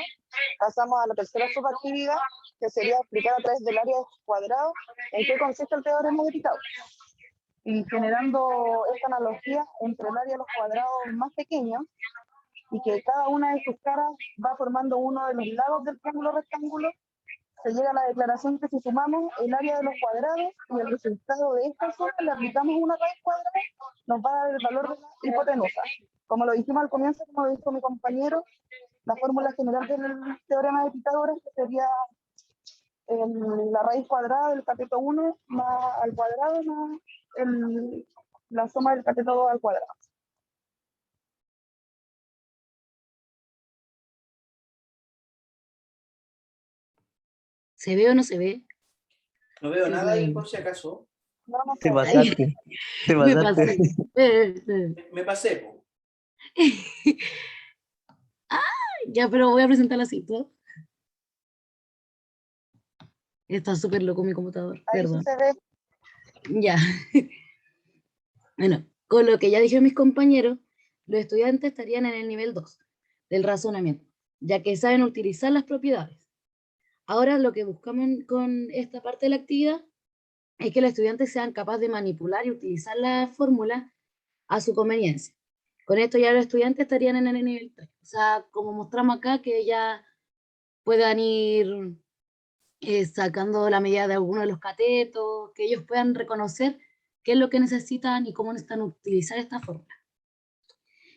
pasamos a la tercera subactividad, que sería explicar a través del área cuadrado en qué consiste el teorema de Pitágoras. Y generando esta analogía entre el área de los cuadrados más pequeños, y que cada una de sus caras va formando uno de los lados del triángulo rectángulo, se llega a la declaración que si sumamos el área de los cuadrados y el resultado de esta suma le aplicamos una raíz cuadrada, nos va a dar el valor de la hipotenusa. Como lo dijimos al comienzo, como lo dijo mi compañero, la fórmula general del teorema de Pitágoras sería la raíz cuadrada del cateto 1 más al cuadrado más la suma del cateto 2 al cuadrado. ¿Se ve o no se ve? No veo Sí, nada ahí sí. por si acaso. No, no Te sé. pasaste. Te Me pasaste. pasé. Me pasé, po. Ya, pero voy a presentarla así, ¿todo? Está súper loco mi computador, Ahí sí perdón. se ve. Ya. Bueno, con lo que ya dijeron mis compañeros, los estudiantes estarían en el nivel 2 del razonamiento, ya que saben utilizar las propiedades. Ahora lo que buscamos con esta parte de la actividad es que los estudiantes sean capaces de manipular y utilizar la fórmula a su conveniencia. Con esto ya los estudiantes estarían en el nivel 3. O sea, como mostramos acá, que ya puedan ir sacando la medida de alguno de los catetos, que ellos puedan reconocer qué es lo que necesitan y cómo necesitan utilizar esta fórmula.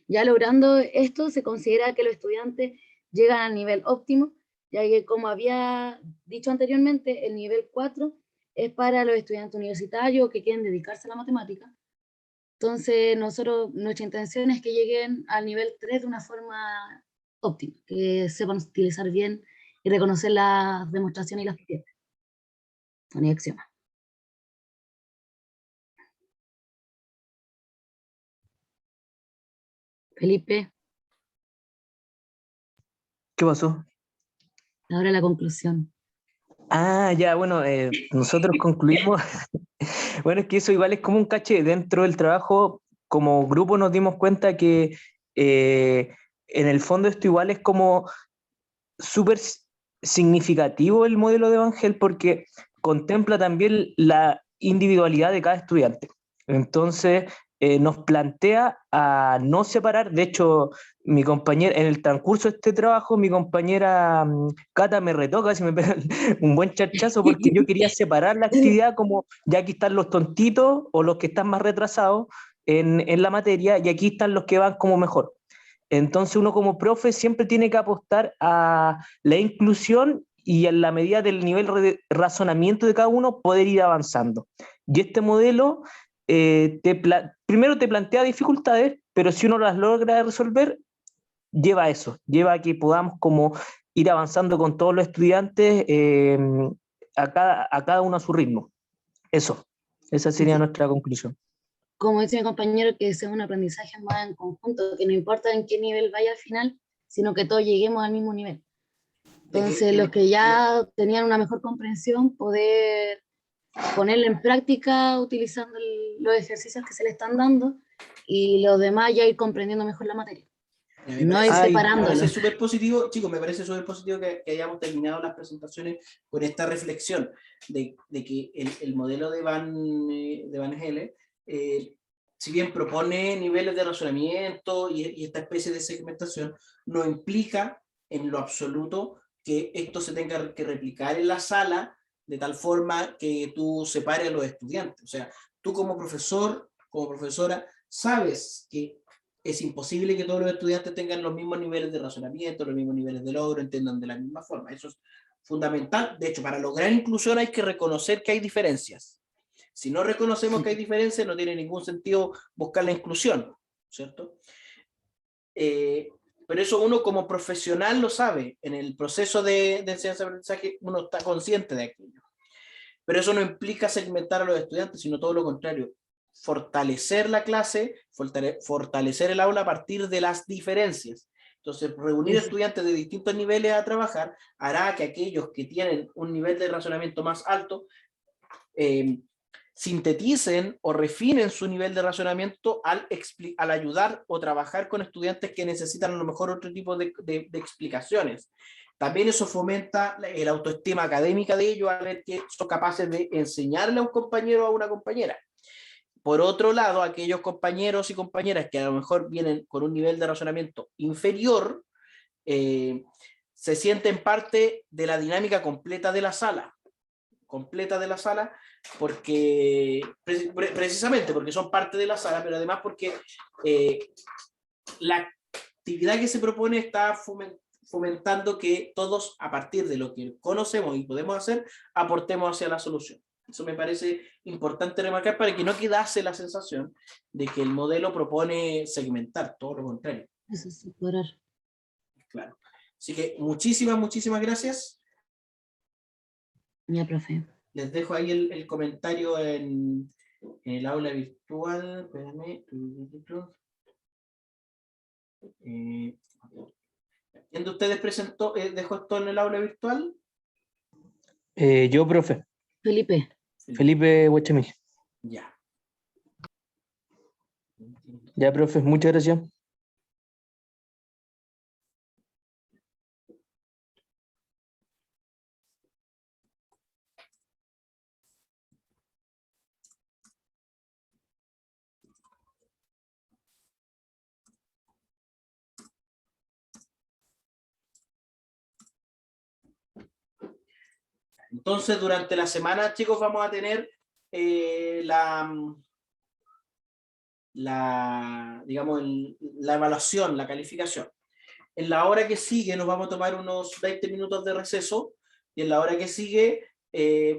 Ya logrando esto, se considera que los estudiantes llegan al nivel óptimo, ya que, como había dicho anteriormente, el nivel 4 es para los estudiantes universitarios que quieren dedicarse a la matemática. Entonces, nuestra intención es que lleguen al nivel 3 de una forma óptima, que sepan utilizar bien y reconocer las demostraciones y las propiedades. Son axiomas. Felipe, ¿Qué pasó? ahora la conclusión. Ah, ya, bueno, nosotros concluimos. Bueno, es que eso igual es como un caché. Dentro del trabajo, como grupo nos dimos cuenta que en el fondo esto igual es como súper significativo el modelo de Evangel porque contempla también la individualidad de cada estudiante. Entonces, nos plantea a no separar. De hecho, mi compañera, en el transcurso de este trabajo, mi compañera Cata me retó, casi me pega un buen charchazo porque yo quería separar la actividad como ya aquí están los tontitos o los que están más retrasados en la materia y aquí están los que van como mejor. Entonces uno como profe siempre tiene que apostar a la inclusión y en la medida del nivel de razonamiento de cada uno poder ir avanzando. Y este modelo primero te plantea dificultades, pero si uno las logra resolver, lleva a eso, lleva a que podamos como ir avanzando con todos los estudiantes a cada uno a su ritmo. Eso, esa sería nuestra conclusión. Como dice mi compañero, que sea un aprendizaje más en conjunto, que no importa en qué nivel vaya al final, sino que todos lleguemos al mismo nivel. Entonces, los que ya tenían una mejor comprensión, poder ponerla en práctica utilizando los ejercicios que se le están dando, y los demás ya ir comprendiendo mejor la materia. No ir Me separándolo. parece súper positivo, chicos, me parece súper positivo que hayamos terminado las presentaciones con esta reflexión de que el modelo de Van Helle, si bien propone niveles de razonamiento y esta especie de segmentación, no implica en lo absoluto que esto se tenga que replicar en la sala de tal forma que tú separes a los estudiantes. O sea, tú como profesor, como profesora, sabes que es imposible que todos los estudiantes tengan los mismos niveles de razonamiento, los mismos niveles de logro, entiendan de la misma forma. Eso es fundamental. De hecho, para lograr inclusión hay que reconocer que hay diferencias. Si no reconocemos que hay diferencias, no tiene ningún sentido buscar la inclusión, ¿cierto? Pero eso uno como profesional lo sabe. En el proceso de enseñanza-aprendizaje uno está consciente de aquello. Pero eso no implica segmentar a los estudiantes, sino todo lo contrario. Fortalecer la clase, fortalecer el aula a partir de las diferencias. Entonces, reunir estudiantes de distintos niveles a trabajar hará que aquellos que tienen un nivel de razonamiento más alto sinteticen o refinen su nivel de razonamiento al ayudar o trabajar con estudiantes que necesitan a lo mejor otro tipo de explicaciones. También eso fomenta la autoestima académica de ellos a ver que son capaces de enseñarle a un compañero o a una compañera. Por otro lado, aquellos compañeros y compañeras que a lo mejor vienen con un nivel de razonamiento inferior, se sienten parte de la dinámica completa de la sala, porque precisamente porque son parte de la sala, pero además porque la actividad que se propone está fomentando que todos, a partir de lo que conocemos y podemos hacer, aportemos hacia la solución. Eso me parece importante remarcar para que no quedase la sensación de que el modelo propone segmentar, todo lo contrario. Eso es separar. Claro. Así que muchísimas gracias. Ya, profe. Les dejo ahí el comentario en el aula virtual. Espérame. ¿Quién de ustedes presentó, dejó esto en el aula virtual? Yo, profe. Felipe. Felipe Huachemil. Ya. Ya, profe, muchas gracias. Entonces, durante la semana, chicos, vamos a tener digamos, la evaluación, la calificación. En la hora que sigue nos vamos a tomar unos 20 minutos de receso y en la hora que sigue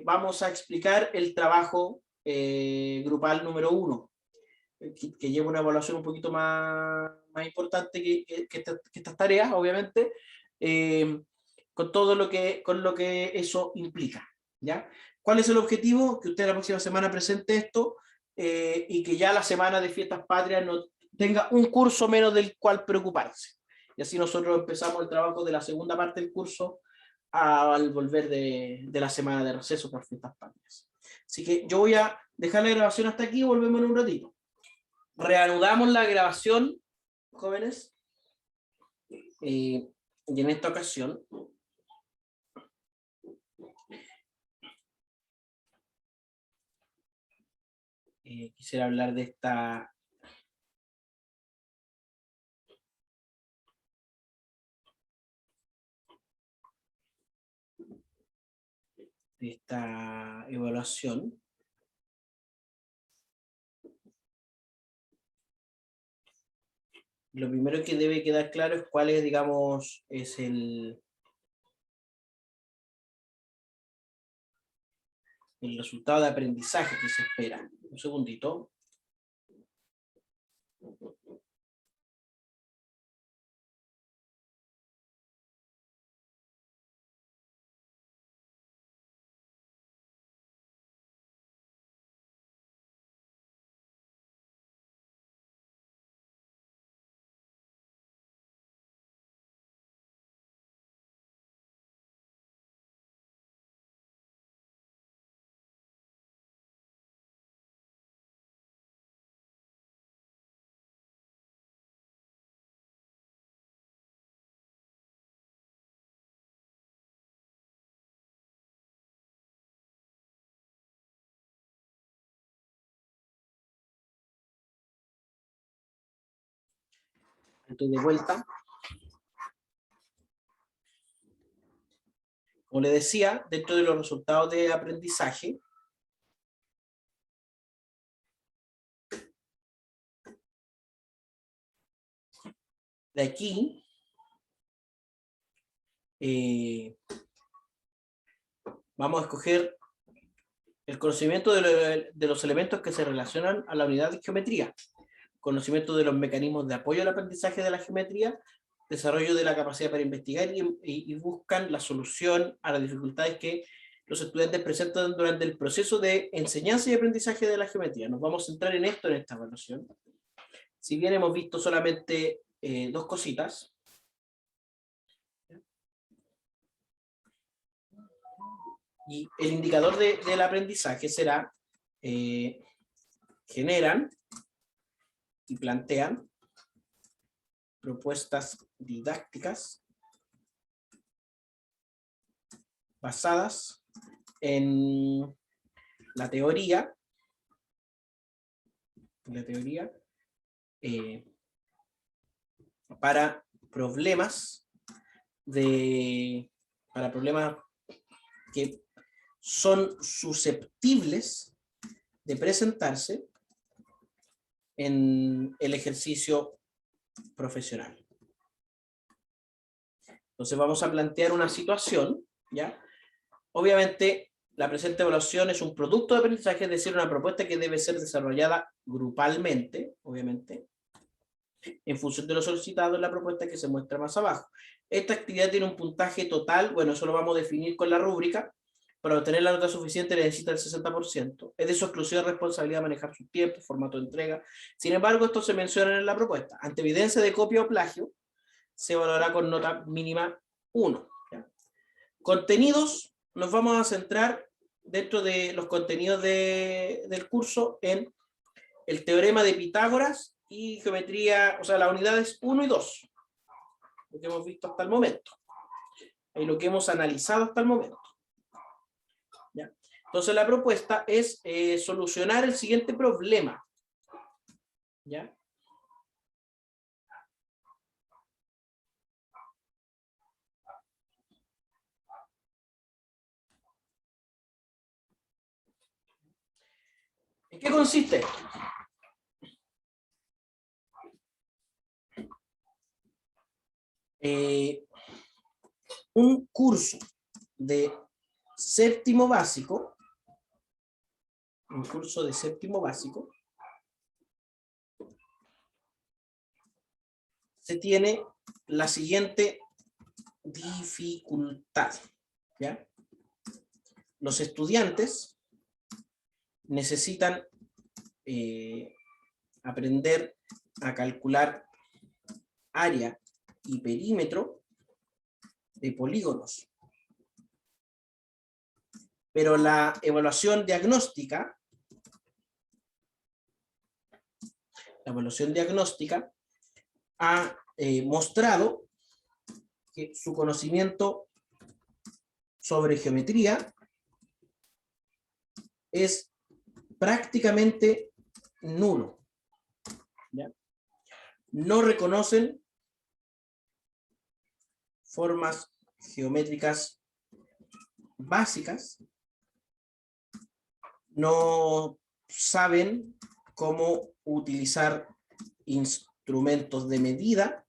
vamos a explicar el trabajo grupal número 1, que lleva una evaluación un poquito más importante que estas tareas, obviamente, con todo lo que eso implica, ¿ya? ¿Cuál es el objetivo? Que usted la próxima semana presente esto y que ya la semana de fiestas patrias no tenga un curso menos del cual preocuparse. Y así nosotros empezamos el trabajo de la segunda parte del curso al volver de la semana de receso por fiestas patrias. Así que yo voy a dejar la grabación hasta aquí y volvemos en un ratito. Reanudamos la grabación, jóvenes. Y en esta ocasión quisiera hablar de esta evaluación. Lo primero que debe quedar claro es cuál es, digamos, es el resultado de aprendizaje que se espera. Un segundito. Estoy de vuelta. Como les decía, dentro de los resultados de aprendizaje, de aquí, vamos a escoger el conocimiento de los elementos que se relacionan a la unidad de geometría, conocimiento de los mecanismos de apoyo al aprendizaje de la geometría, desarrollo de la capacidad para investigar y buscan la solución a las dificultades que los estudiantes presentan durante el proceso de enseñanza y aprendizaje de la geometría. Nos vamos a centrar en esto en esta evaluación. Si bien hemos visto solamente dos cositas, y el indicador del aprendizaje será generan y plantean propuestas didácticas basadas en la teoría, para problemas que son susceptibles de presentarse en el ejercicio profesional. Entonces vamos a plantear una situación, ¿ya? Obviamente, la presente evaluación es un producto de aprendizaje, es decir, una propuesta que debe ser desarrollada grupalmente, obviamente, en función de lo solicitado en la propuesta que se muestra más abajo. Esta actividad tiene un puntaje total, bueno, eso lo vamos a definir con la rúbrica. Para obtener la nota suficiente necesita el 60%. Es de su exclusiva responsabilidad manejar su tiempo, formato de entrega. Sin embargo, esto se menciona en la propuesta. Ante evidencia de copia o plagio, se evaluará con nota mínima 1. ¿Ya? Contenidos, nos vamos a centrar dentro de los contenidos del curso en el teorema de Pitágoras y geometría, o sea, las unidades 1 y 2. Lo que hemos visto hasta el momento. Y lo que hemos analizado hasta el momento. ¿Ya? Entonces la propuesta es solucionar el siguiente problema. ¿Ya? ¿En qué consiste? Un curso de séptimo básico, se tiene la siguiente dificultad, ¿ya? Los estudiantes necesitan aprender a calcular área y perímetro de polígonos. Pero la evaluación diagnóstica ha mostrado que su conocimiento sobre geometría es prácticamente nulo. ¿Ya? No reconocen formas geométricas básicas, no saben cómo utilizar instrumentos de medida,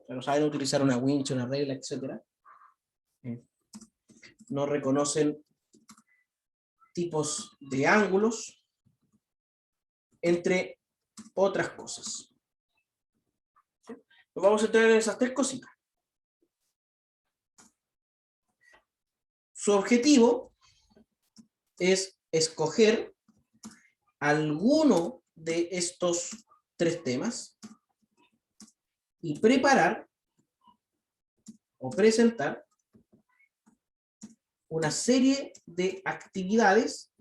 no saben utilizar una winch, una regla, etc. No reconocen tipos de ángulos, entre otras cosas. Nos vamos a entrar en esas tres cositas. Su objetivo es escoger alguno de estos tres temas y preparar o presentar una serie de actividades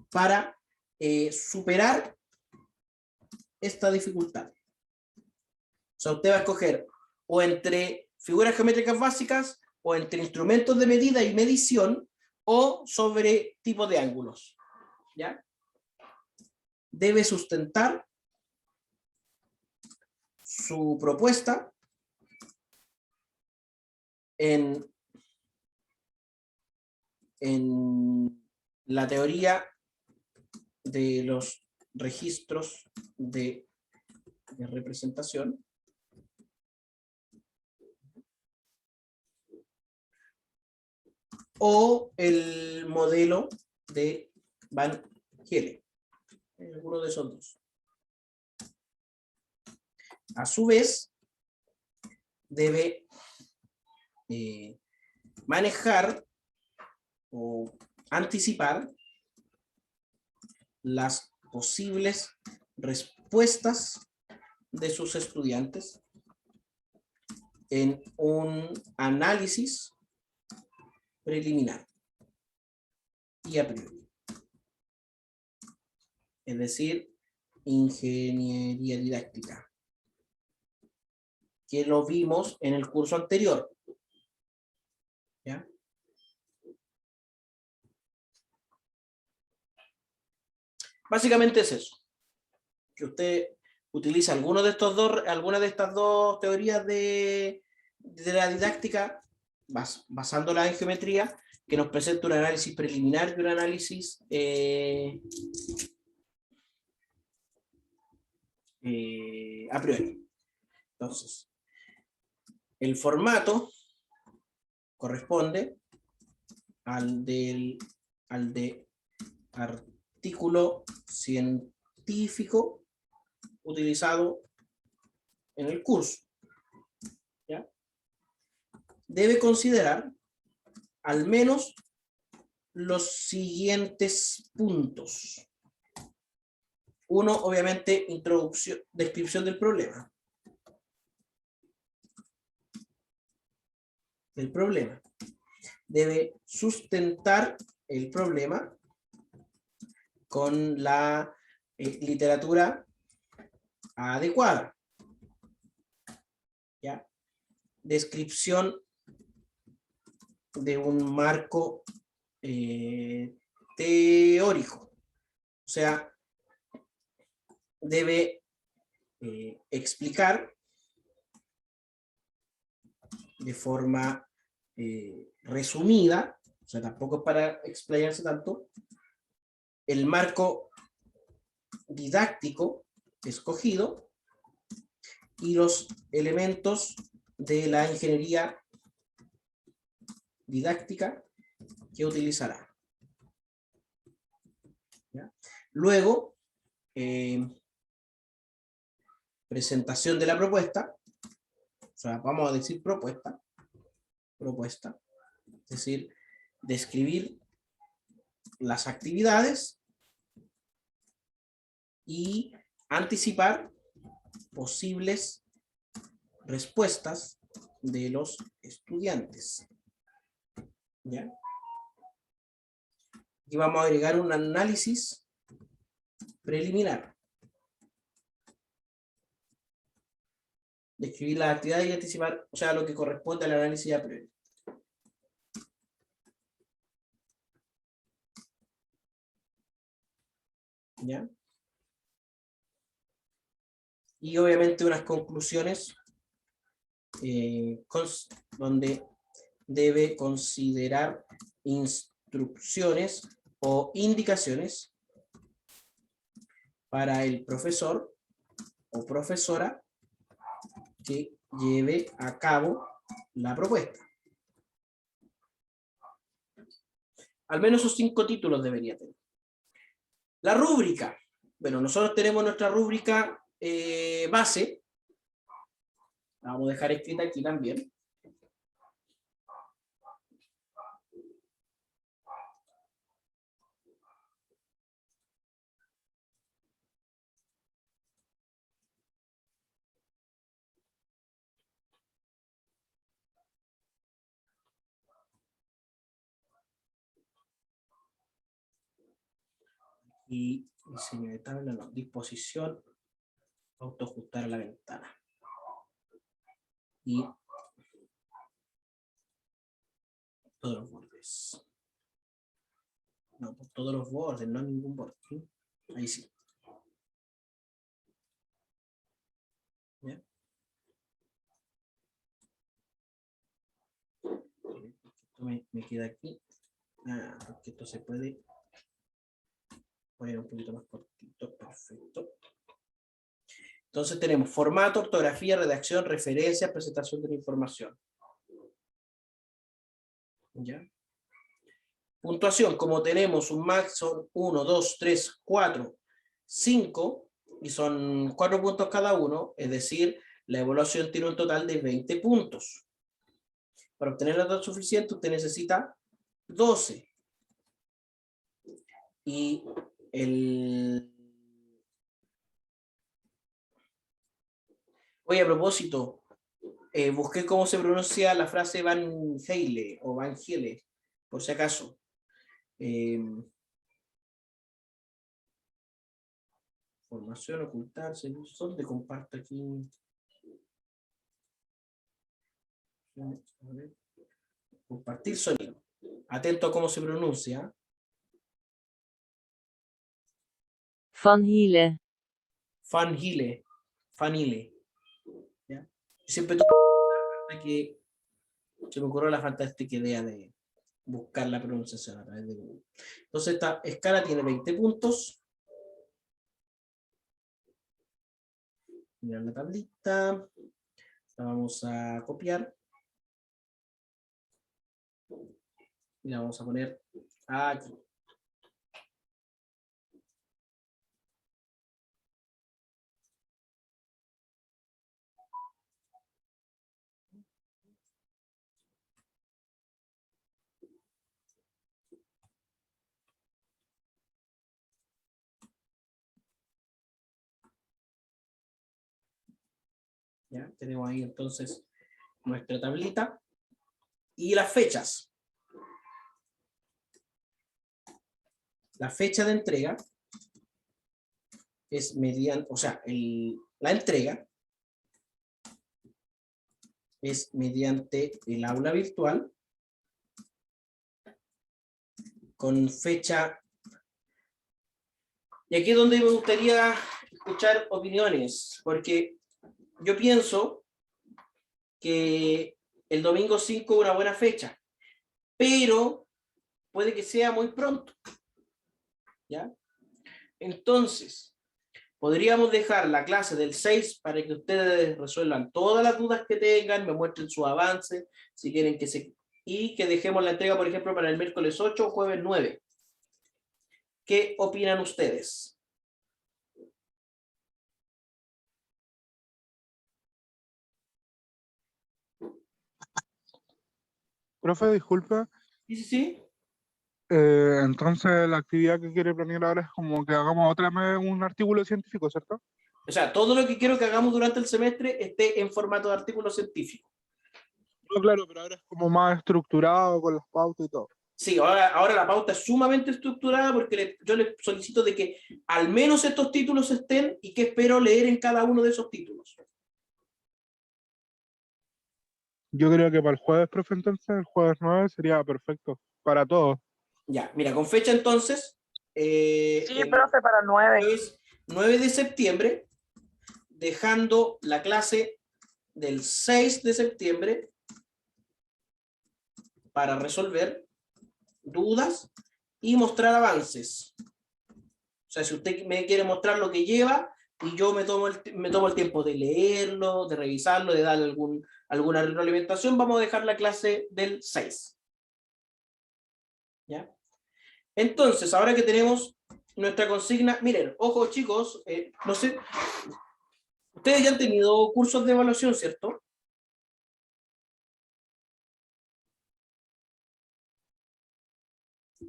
para superar esta dificultad. O sea, usted va a escoger o entre figuras geométricas básicas, o entre instrumentos de medida y medición, o sobre tipos de ángulos. ¿Ya? Debe sustentar su propuesta en la teoría de los registros de representación, o el modelo de Van Gele, alguno de esos dos. A su vez, debe manejar o anticipar las posibles respuestas de sus estudiantes en un análisis preliminar y a priori. Es decir, ingeniería didáctica, que lo vimos en el curso anterior. ¿Ya? Básicamente es eso. Que usted utiliza alguna de estas dos teorías de la didáctica, basándolas en geometría, que nos presenta un análisis preliminar y un análisis a priori. Entonces, el formato corresponde al de artículo científico utilizado en el curso. ¿Ya? Debe considerar al menos los siguientes puntos. Uno, obviamente, introducción, descripción del problema. Debe sustentar el problema con la literatura adecuada. ¿Ya? Descripción de un marco teórico. O sea, debe explicar de forma resumida, o sea, tampoco es para explayarse tanto, el marco didáctico escogido y los elementos de la ingeniería didáctica que utilizará. ¿Ya? Luego, presentación de la propuesta, o sea, vamos a decir propuesta, es decir, describir las actividades y anticipar posibles respuestas de los estudiantes. ¿Ya? Y vamos a agregar un análisis preliminar. Describir las actividades y anticipar, o sea, lo que corresponde al análisis a priori. ¿Ya? Y obviamente unas conclusiones donde debe considerar instrucciones o indicaciones para el profesor o profesora que lleve a cabo la propuesta. Al menos esos 5 títulos debería tener. La rúbrica. Bueno, nosotros tenemos nuestra rúbrica base. La vamos a dejar escrita aquí también. Y diseño de tabla, no, disposición, autoajustar a la ventana. Y todos los bordes. No, por todos los bordes, no ningún borde. ¿Sí? Ahí sí. ¿Ya? Esto me queda aquí. Porque esto se puede poner un poquito más cortito. Perfecto. Entonces tenemos formato, ortografía, redacción, referencias, presentación de la información. ¿Ya? Puntuación, como tenemos un max, son 1, 2, 3, 4, 5, y son 4 puntos cada uno, es decir, la evaluación tiene un total de 20 puntos. Para obtener la nota suficiente, usted necesita 12. Y Oye, a propósito, busqué cómo se pronuncia la frase Van Heile o Van Giele, por si acaso. Formación, ocultarse, ¿dónde comparto aquí? A ver. Compartir sonido. Atento a cómo se pronuncia. Van Hiele. Van Hiele. Van Hiele. ¿Ya? Siempre tuve que se me ocurrió la fantástica idea de buscar la pronunciación a través de Google. Entonces esta escala tiene 20 puntos. Mirar la tablita. La vamos a copiar. Y la vamos a poner aquí. ¿Ya? Tenemos ahí entonces nuestra tablita y las fechas. La fecha de entrega es mediante, o sea, la entrega es mediante el aula virtual con fecha. Y aquí es donde me gustaría escuchar opiniones, porque yo pienso que el domingo 5 es una buena fecha, pero puede que sea muy pronto. ¿Ya? Entonces, podríamos dejar la clase del 6 para que ustedes resuelvan todas las dudas que tengan, me muestren su avance, si quieren y que dejemos la entrega, por ejemplo, para el miércoles 8 o jueves 9. ¿Qué opinan ustedes? Profe, disculpe. Sí. Entonces la actividad que quiere planear ahora es como que hagamos otra vez un artículo científico, ¿cierto? O sea, todo lo que quiero que hagamos durante el semestre esté en formato de artículo científico. No, claro, pero ahora es como más estructurado con las pautas y todo. Sí, ahora la pauta es sumamente estructurada porque yo les solicito de que al menos estos títulos estén y que espero leer en cada uno de esos títulos. Yo creo que para el jueves, profe, entonces, el jueves 9 sería perfecto para todos. Ya, mira, con fecha entonces. Sí, profe, para 9. Es 9 de septiembre, dejando la clase del 6 de septiembre para resolver dudas y mostrar avances. O sea, si usted me quiere mostrar lo que lleva y yo me tomo el tiempo de leerlo, de revisarlo, de darle alguna retroalimentación, vamos a dejar la clase del 6. ¿Ya? Entonces, ahora que tenemos nuestra consigna, miren, ojo chicos, no sé, ustedes ya han tenido cursos de evaluación, ¿cierto?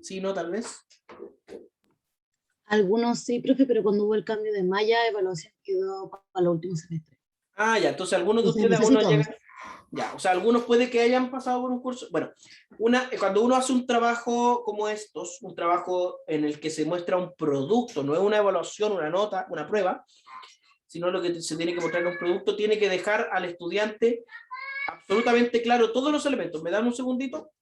Sí, no, tal vez. Algunos sí, profe, pero cuando hubo el cambio de malla, evaluación quedó para los últimos semestres. Ah, ya, entonces algunos de Entonces, ustedes no sé aún si no todos. llegan. Ya, o sea, algunos puede que hayan pasado por un curso. Bueno, cuando uno hace un trabajo como estos, un trabajo en el que se muestra un producto, no es una evaluación, una nota, una prueba, sino lo que se tiene que mostrar en un producto, tiene que dejar al estudiante absolutamente claro todos los elementos. ¿Me dan un segundito?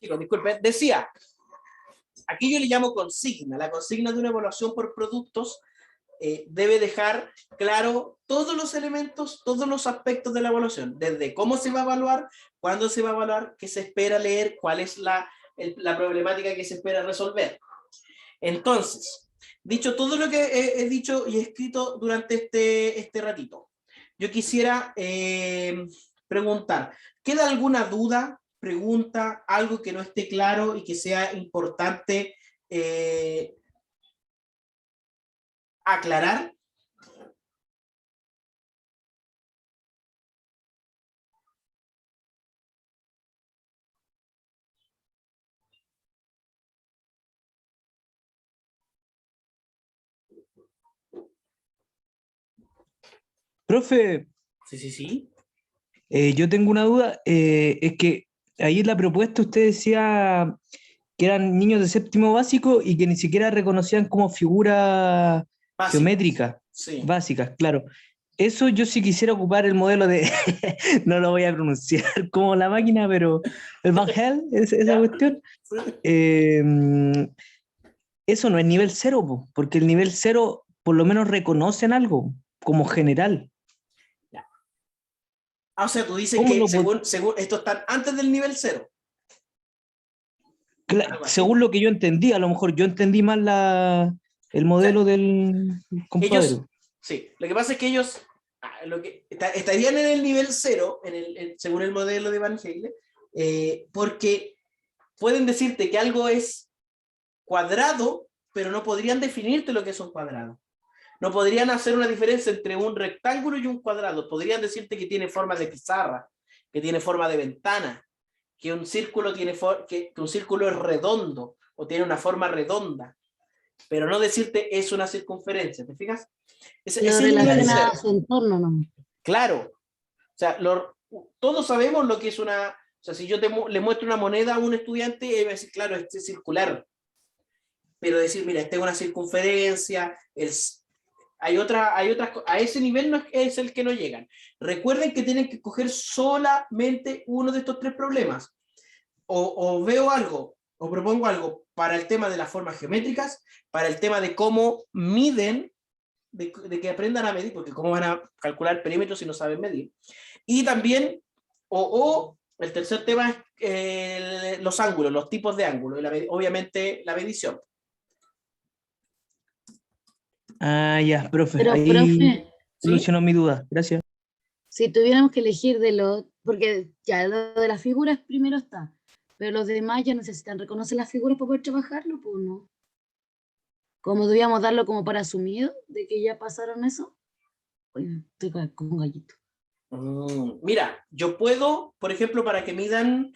Chicos, disculpen, decía, aquí yo le llamo consigna, la consigna de una evaluación por productos debe dejar claro todos los elementos, todos los aspectos de la evaluación, desde cómo se va a evaluar, cuándo se va a evaluar, qué se espera leer, cuál es la problemática que se espera resolver. Entonces, dicho todo lo que he dicho y he escrito durante este ratito, yo quisiera preguntar, ¿queda alguna duda, pregunta, algo que no esté claro y que sea importante aclarar? Profe, Sí. Yo tengo una duda, es que ahí en la propuesta usted decía que eran niños de séptimo básico y que ni siquiera reconocían como figura geométrica, sí. básicas, claro. Eso yo sí quisiera ocupar el modelo de, no lo voy a pronunciar como la máquina, pero el Van Hel, esa cuestión. Eso no es nivel 0, porque el nivel 0 por lo menos reconocen algo como general. Ah, o sea, tú dices que según esto están antes del nivel 0. Según lo que yo entendí, a lo mejor yo entendí mal el modelo del compadre. Sí, lo que pasa es que ellos estarían en el nivel 0, según el modelo de Van Helle, porque pueden decirte que algo es cuadrado, pero no podrían definirte lo que es un cuadrado. No podrían hacer una diferencia entre un rectángulo y un cuadrado. Podrían decirte que tiene forma de pizarra, que tiene forma de ventana, que un círculo que un círculo es redondo o tiene una forma redonda, pero no decirte es una circunferencia, ¿te fijas? Lo relaciona a su entorno, ¿no? Claro. O sea, todos sabemos lo que es una... O sea, si yo le muestro una moneda a un estudiante, él va a decir, claro, este es circular. Pero decir, mira, esta es una circunferencia, hay otras, a ese nivel no es el que no llegan. Recuerden que tienen que coger solamente uno de estos tres problemas. O veo algo, o propongo algo para el tema de las formas geométricas, para el tema de cómo miden, de que aprendan a medir, porque cómo van a calcular perímetros si no saben medir. Y también, el tercer tema es los ángulos, los tipos de ángulos, y obviamente la medición. Ah, ya, profe. Pero, ahí profe, solucionó mi duda. Gracias. si tuviéramos que elegir porque ya lo de las figuras primero está, pero los demás ya necesitan reconocer las figuras para poder trabajarlo, pues no. ¿Cómo debíamos darlo como para asumido de que ya pasaron eso? Oye, estoy como un gallito. Mira, yo puedo, por ejemplo, para que midan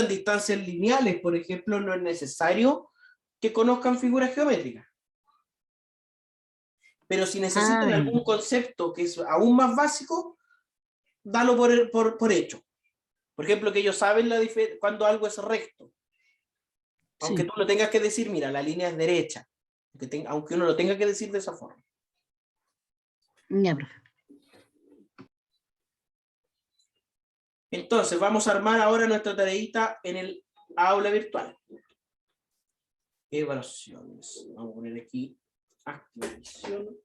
distancias lineales, por ejemplo, no es necesario que conozcan figuras geométricas. Pero si necesitan algún concepto que es aún más básico, dalo por hecho. Por ejemplo, que ellos saben cuando algo es recto. Aunque tú lo tengas que decir, mira, la línea es derecha. Aunque uno lo tenga que decir de esa forma. Ya, profe. Entonces, vamos a armar ahora nuestra tareita en el aula virtual. Evaluaciones. Vamos a poner aquí activación.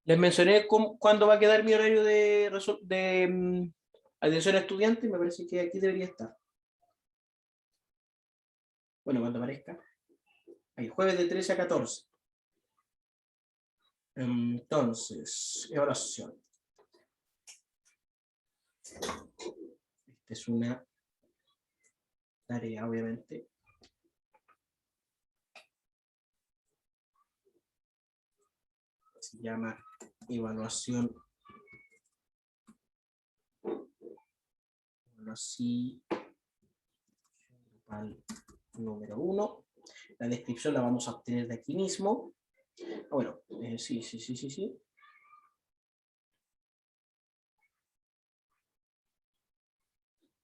Les mencioné cuándo va a quedar mi horario de atención a estudiantes. Me parece que aquí debería estar. Bueno, cuando aparezca. Ahí, jueves de 13 a 14. Entonces, evaluación. Esta es una tarea, obviamente. Se llama evaluación. Grupal número 1. La descripción la vamos a obtener de aquí mismo. Bueno, sí.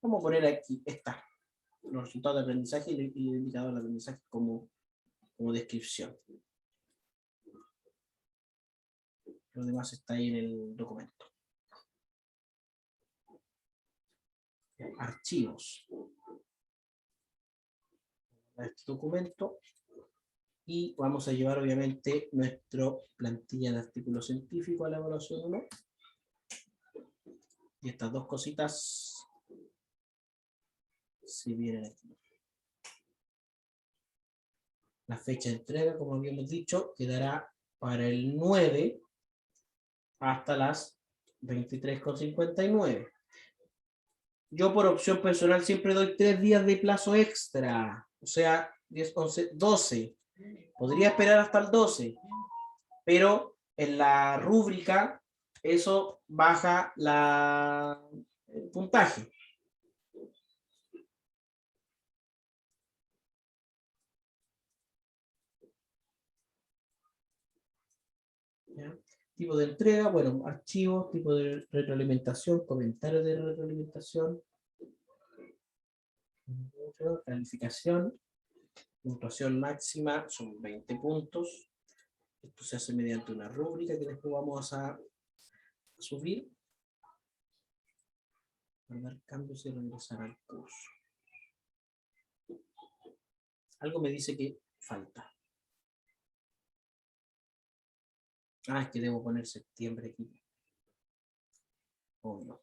Vamos a poner aquí, los resultados de aprendizaje y el indicador de aprendizaje como descripción. Lo demás está ahí en el documento. Archivos. a este documento y vamos a llevar obviamente nuestra plantilla de artículo científico a la evaluación 1. Y estas dos cositas si vienen aquí. La fecha de entrega, como habíamos dicho, quedará para el 9 hasta las 23:59. Yo por opción personal siempre doy 3 días de plazo extra, o sea, 10, 11, 12. Podría esperar hasta el 12, pero en la rúbrica eso baja el puntaje. ¿Ya? Tipo de entrega, bueno, archivos, tipo de retroalimentación, comentarios de retroalimentación, calificación, puntuación máxima son 20 puntos. Esto se hace mediante una rúbrica que después vamos a subir. Guardar cambios y regresar al curso. Algo me dice que falta. Ah, es que debo poner septiembre aquí. Oh, no.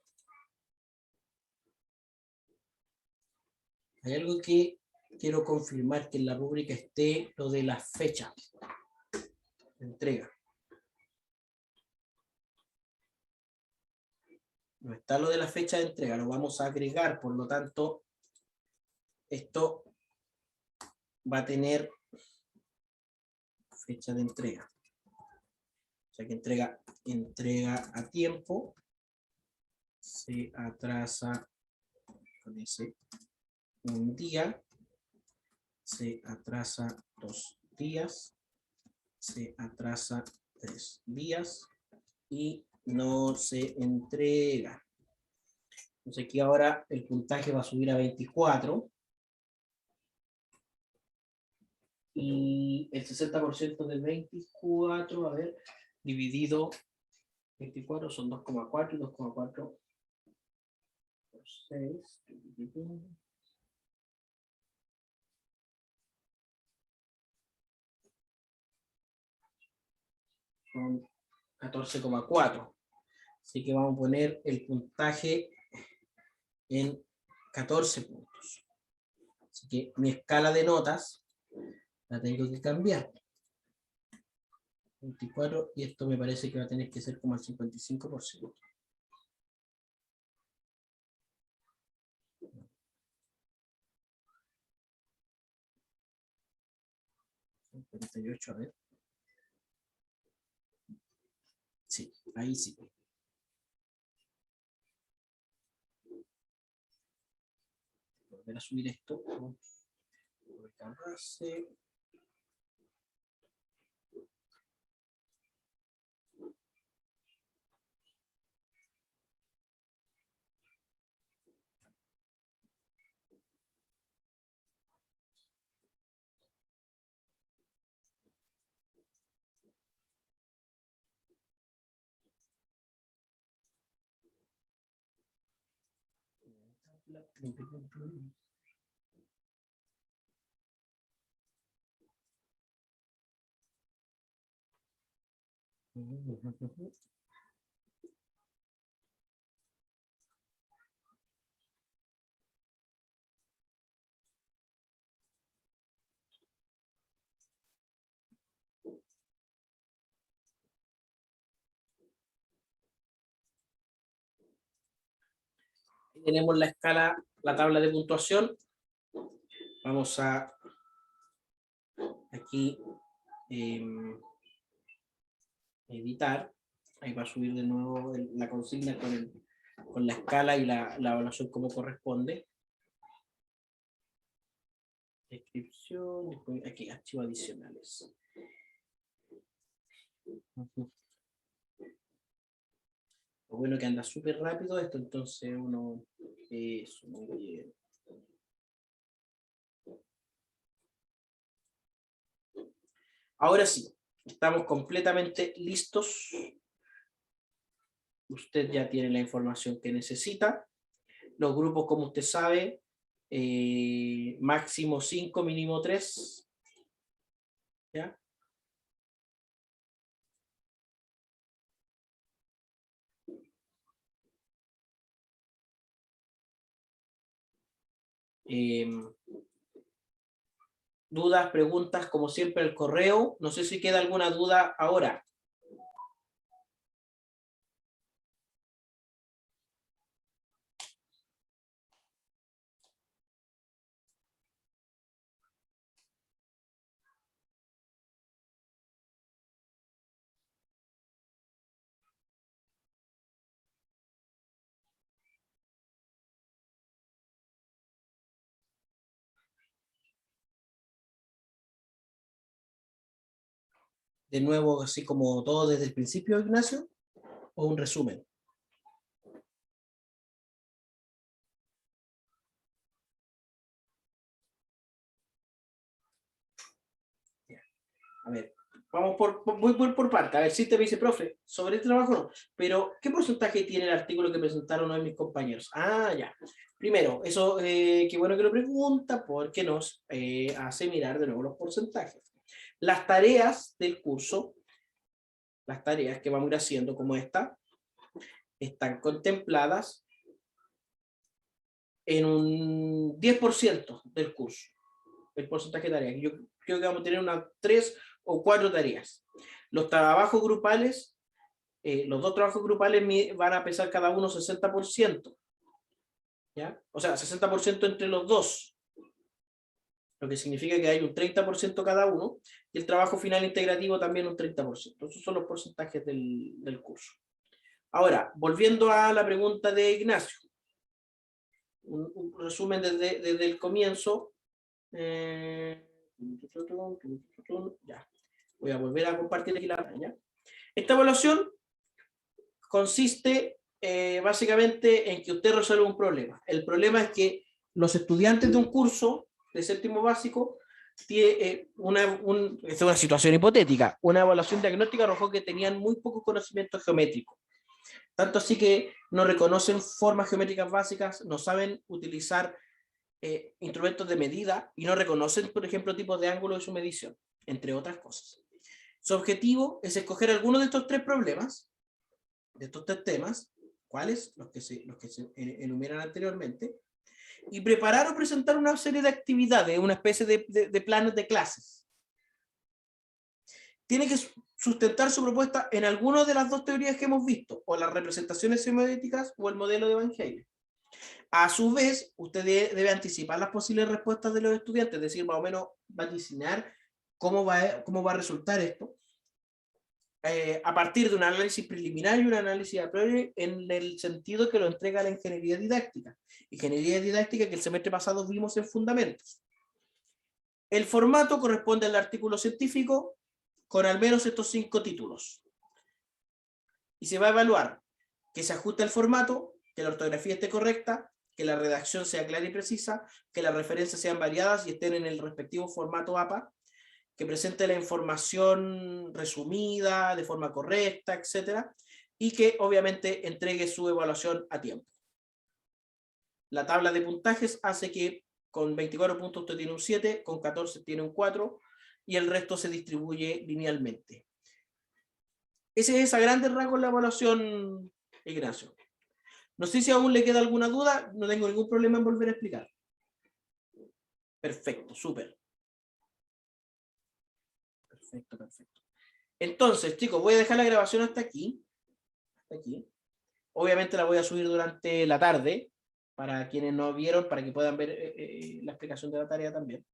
Hay algo que quiero confirmar, que en la rúbrica esté lo de la fecha de entrega. No está lo de la fecha de entrega, lo vamos a agregar, por lo tanto, esto va a tener fecha de entrega. O sea que entrega a tiempo, se atrasa con ese un día, se atrasa 2 días, se atrasa 3 días y no se entrega. Entonces aquí ahora el puntaje va a subir a 24 y el 60% del 24, a ver, dividido 24 son 2,4 y 2,4 por 6. Son 14,4. Así que vamos a poner el puntaje en 14 puntos. Así que mi escala de notas la tengo que cambiar. 24, y esto me parece que va a tener que ser como el 55%. A ver. Sí, ahí sí. Volver a subir esto. Tenemos la escala, la tabla de puntuación. Vamos a aquí editar. Ahí va a subir de nuevo la consigna con la escala y la evaluación como corresponde. Descripción, después aquí archivos adicionales. Lo bueno que anda súper rápido esto, entonces uno... Eso, muy bien. Ahora sí, estamos completamente listos. Usted ya tiene la información que necesita. Los grupos, como usted sabe, máximo 5, mínimo 3. ¿Ya? Dudas, preguntas, como siempre, el correo. No sé si queda alguna duda ahora. De nuevo, así como todo desde el principio, Ignacio, o un resumen. A ver, vamos por parte. A ver, si te dice, profe, sobre el trabajo no, pero ¿qué porcentaje tiene el artículo que presentaron hoy mis compañeros? Ah, ya. Primero, eso, qué bueno que lo pregunta, porque nos hace mirar de nuevo los porcentajes. Las tareas del curso, las tareas que vamos a ir haciendo como esta, están contempladas en un 10% del curso, el porcentaje de tareas. Yo creo que vamos a tener unas 3 o 4 tareas. Los trabajos grupales, los 2 trabajos grupales van a pesar cada uno 60%. ¿Ya? O sea, 60% entre los 2. Lo que significa que hay un 30% cada uno, y el trabajo final integrativo también un 30%. Esos son los porcentajes del curso. Ahora, volviendo a la pregunta de Ignacio. Un resumen desde el comienzo. Ya. Voy a volver a compartir aquí la pantalla. Esta evaluación consiste básicamente en que usted resuelve un problema. El problema es que los estudiantes de un curso de séptimo básico tiene esta es una situación hipotética. Una evaluación diagnóstica arrojó que tenían muy poco conocimiento geométrico. Tanto así que no reconocen formas geométricas básicas, no saben utilizar instrumentos de medida y no reconocen, por ejemplo, tipos de ángulo de su medición, entre otras cosas. Su objetivo es escoger alguno de estos 3 problemas, de estos 3 temas, ¿cuáles? Los que se enumeran anteriormente, y preparar o presentar una serie de actividades, una especie de planes de clases. Tiene que sustentar su propuesta en alguna de las 2 teorías que hemos visto, o las representaciones semiotéticas o el modelo de Evangelio. A su vez, usted debe anticipar las posibles respuestas de los estudiantes, es decir, más o menos vaticinar cómo va a resultar esto, a partir de un análisis preliminar y un análisis a priori, en el sentido que lo entrega la ingeniería didáctica. Ingeniería didáctica que el semestre pasado vimos en Fundamentos. El formato corresponde al artículo científico con al menos estos 5 títulos. Y se va a evaluar que se ajuste el formato, que la ortografía esté correcta, que la redacción sea clara y precisa, que las referencias sean variadas y estén en el respectivo formato APA, que presente la información resumida, de forma correcta, etc. Y que obviamente entregue su evaluación a tiempo. La tabla de puntajes hace que con 24 puntos usted tiene un 7, con 14 tiene un 4, y el resto se distribuye linealmente. Ese es a grandes rasgos la evaluación, Ignacio. No sé si aún le queda alguna duda, no tengo ningún problema en volver a explicar. Perfecto, súper. Perfecto, perfecto. Entonces, chicos, voy a dejar la grabación hasta aquí. Obviamente la voy a subir durante la tarde, para quienes no vieron, para que puedan ver la explicación de la tarea también.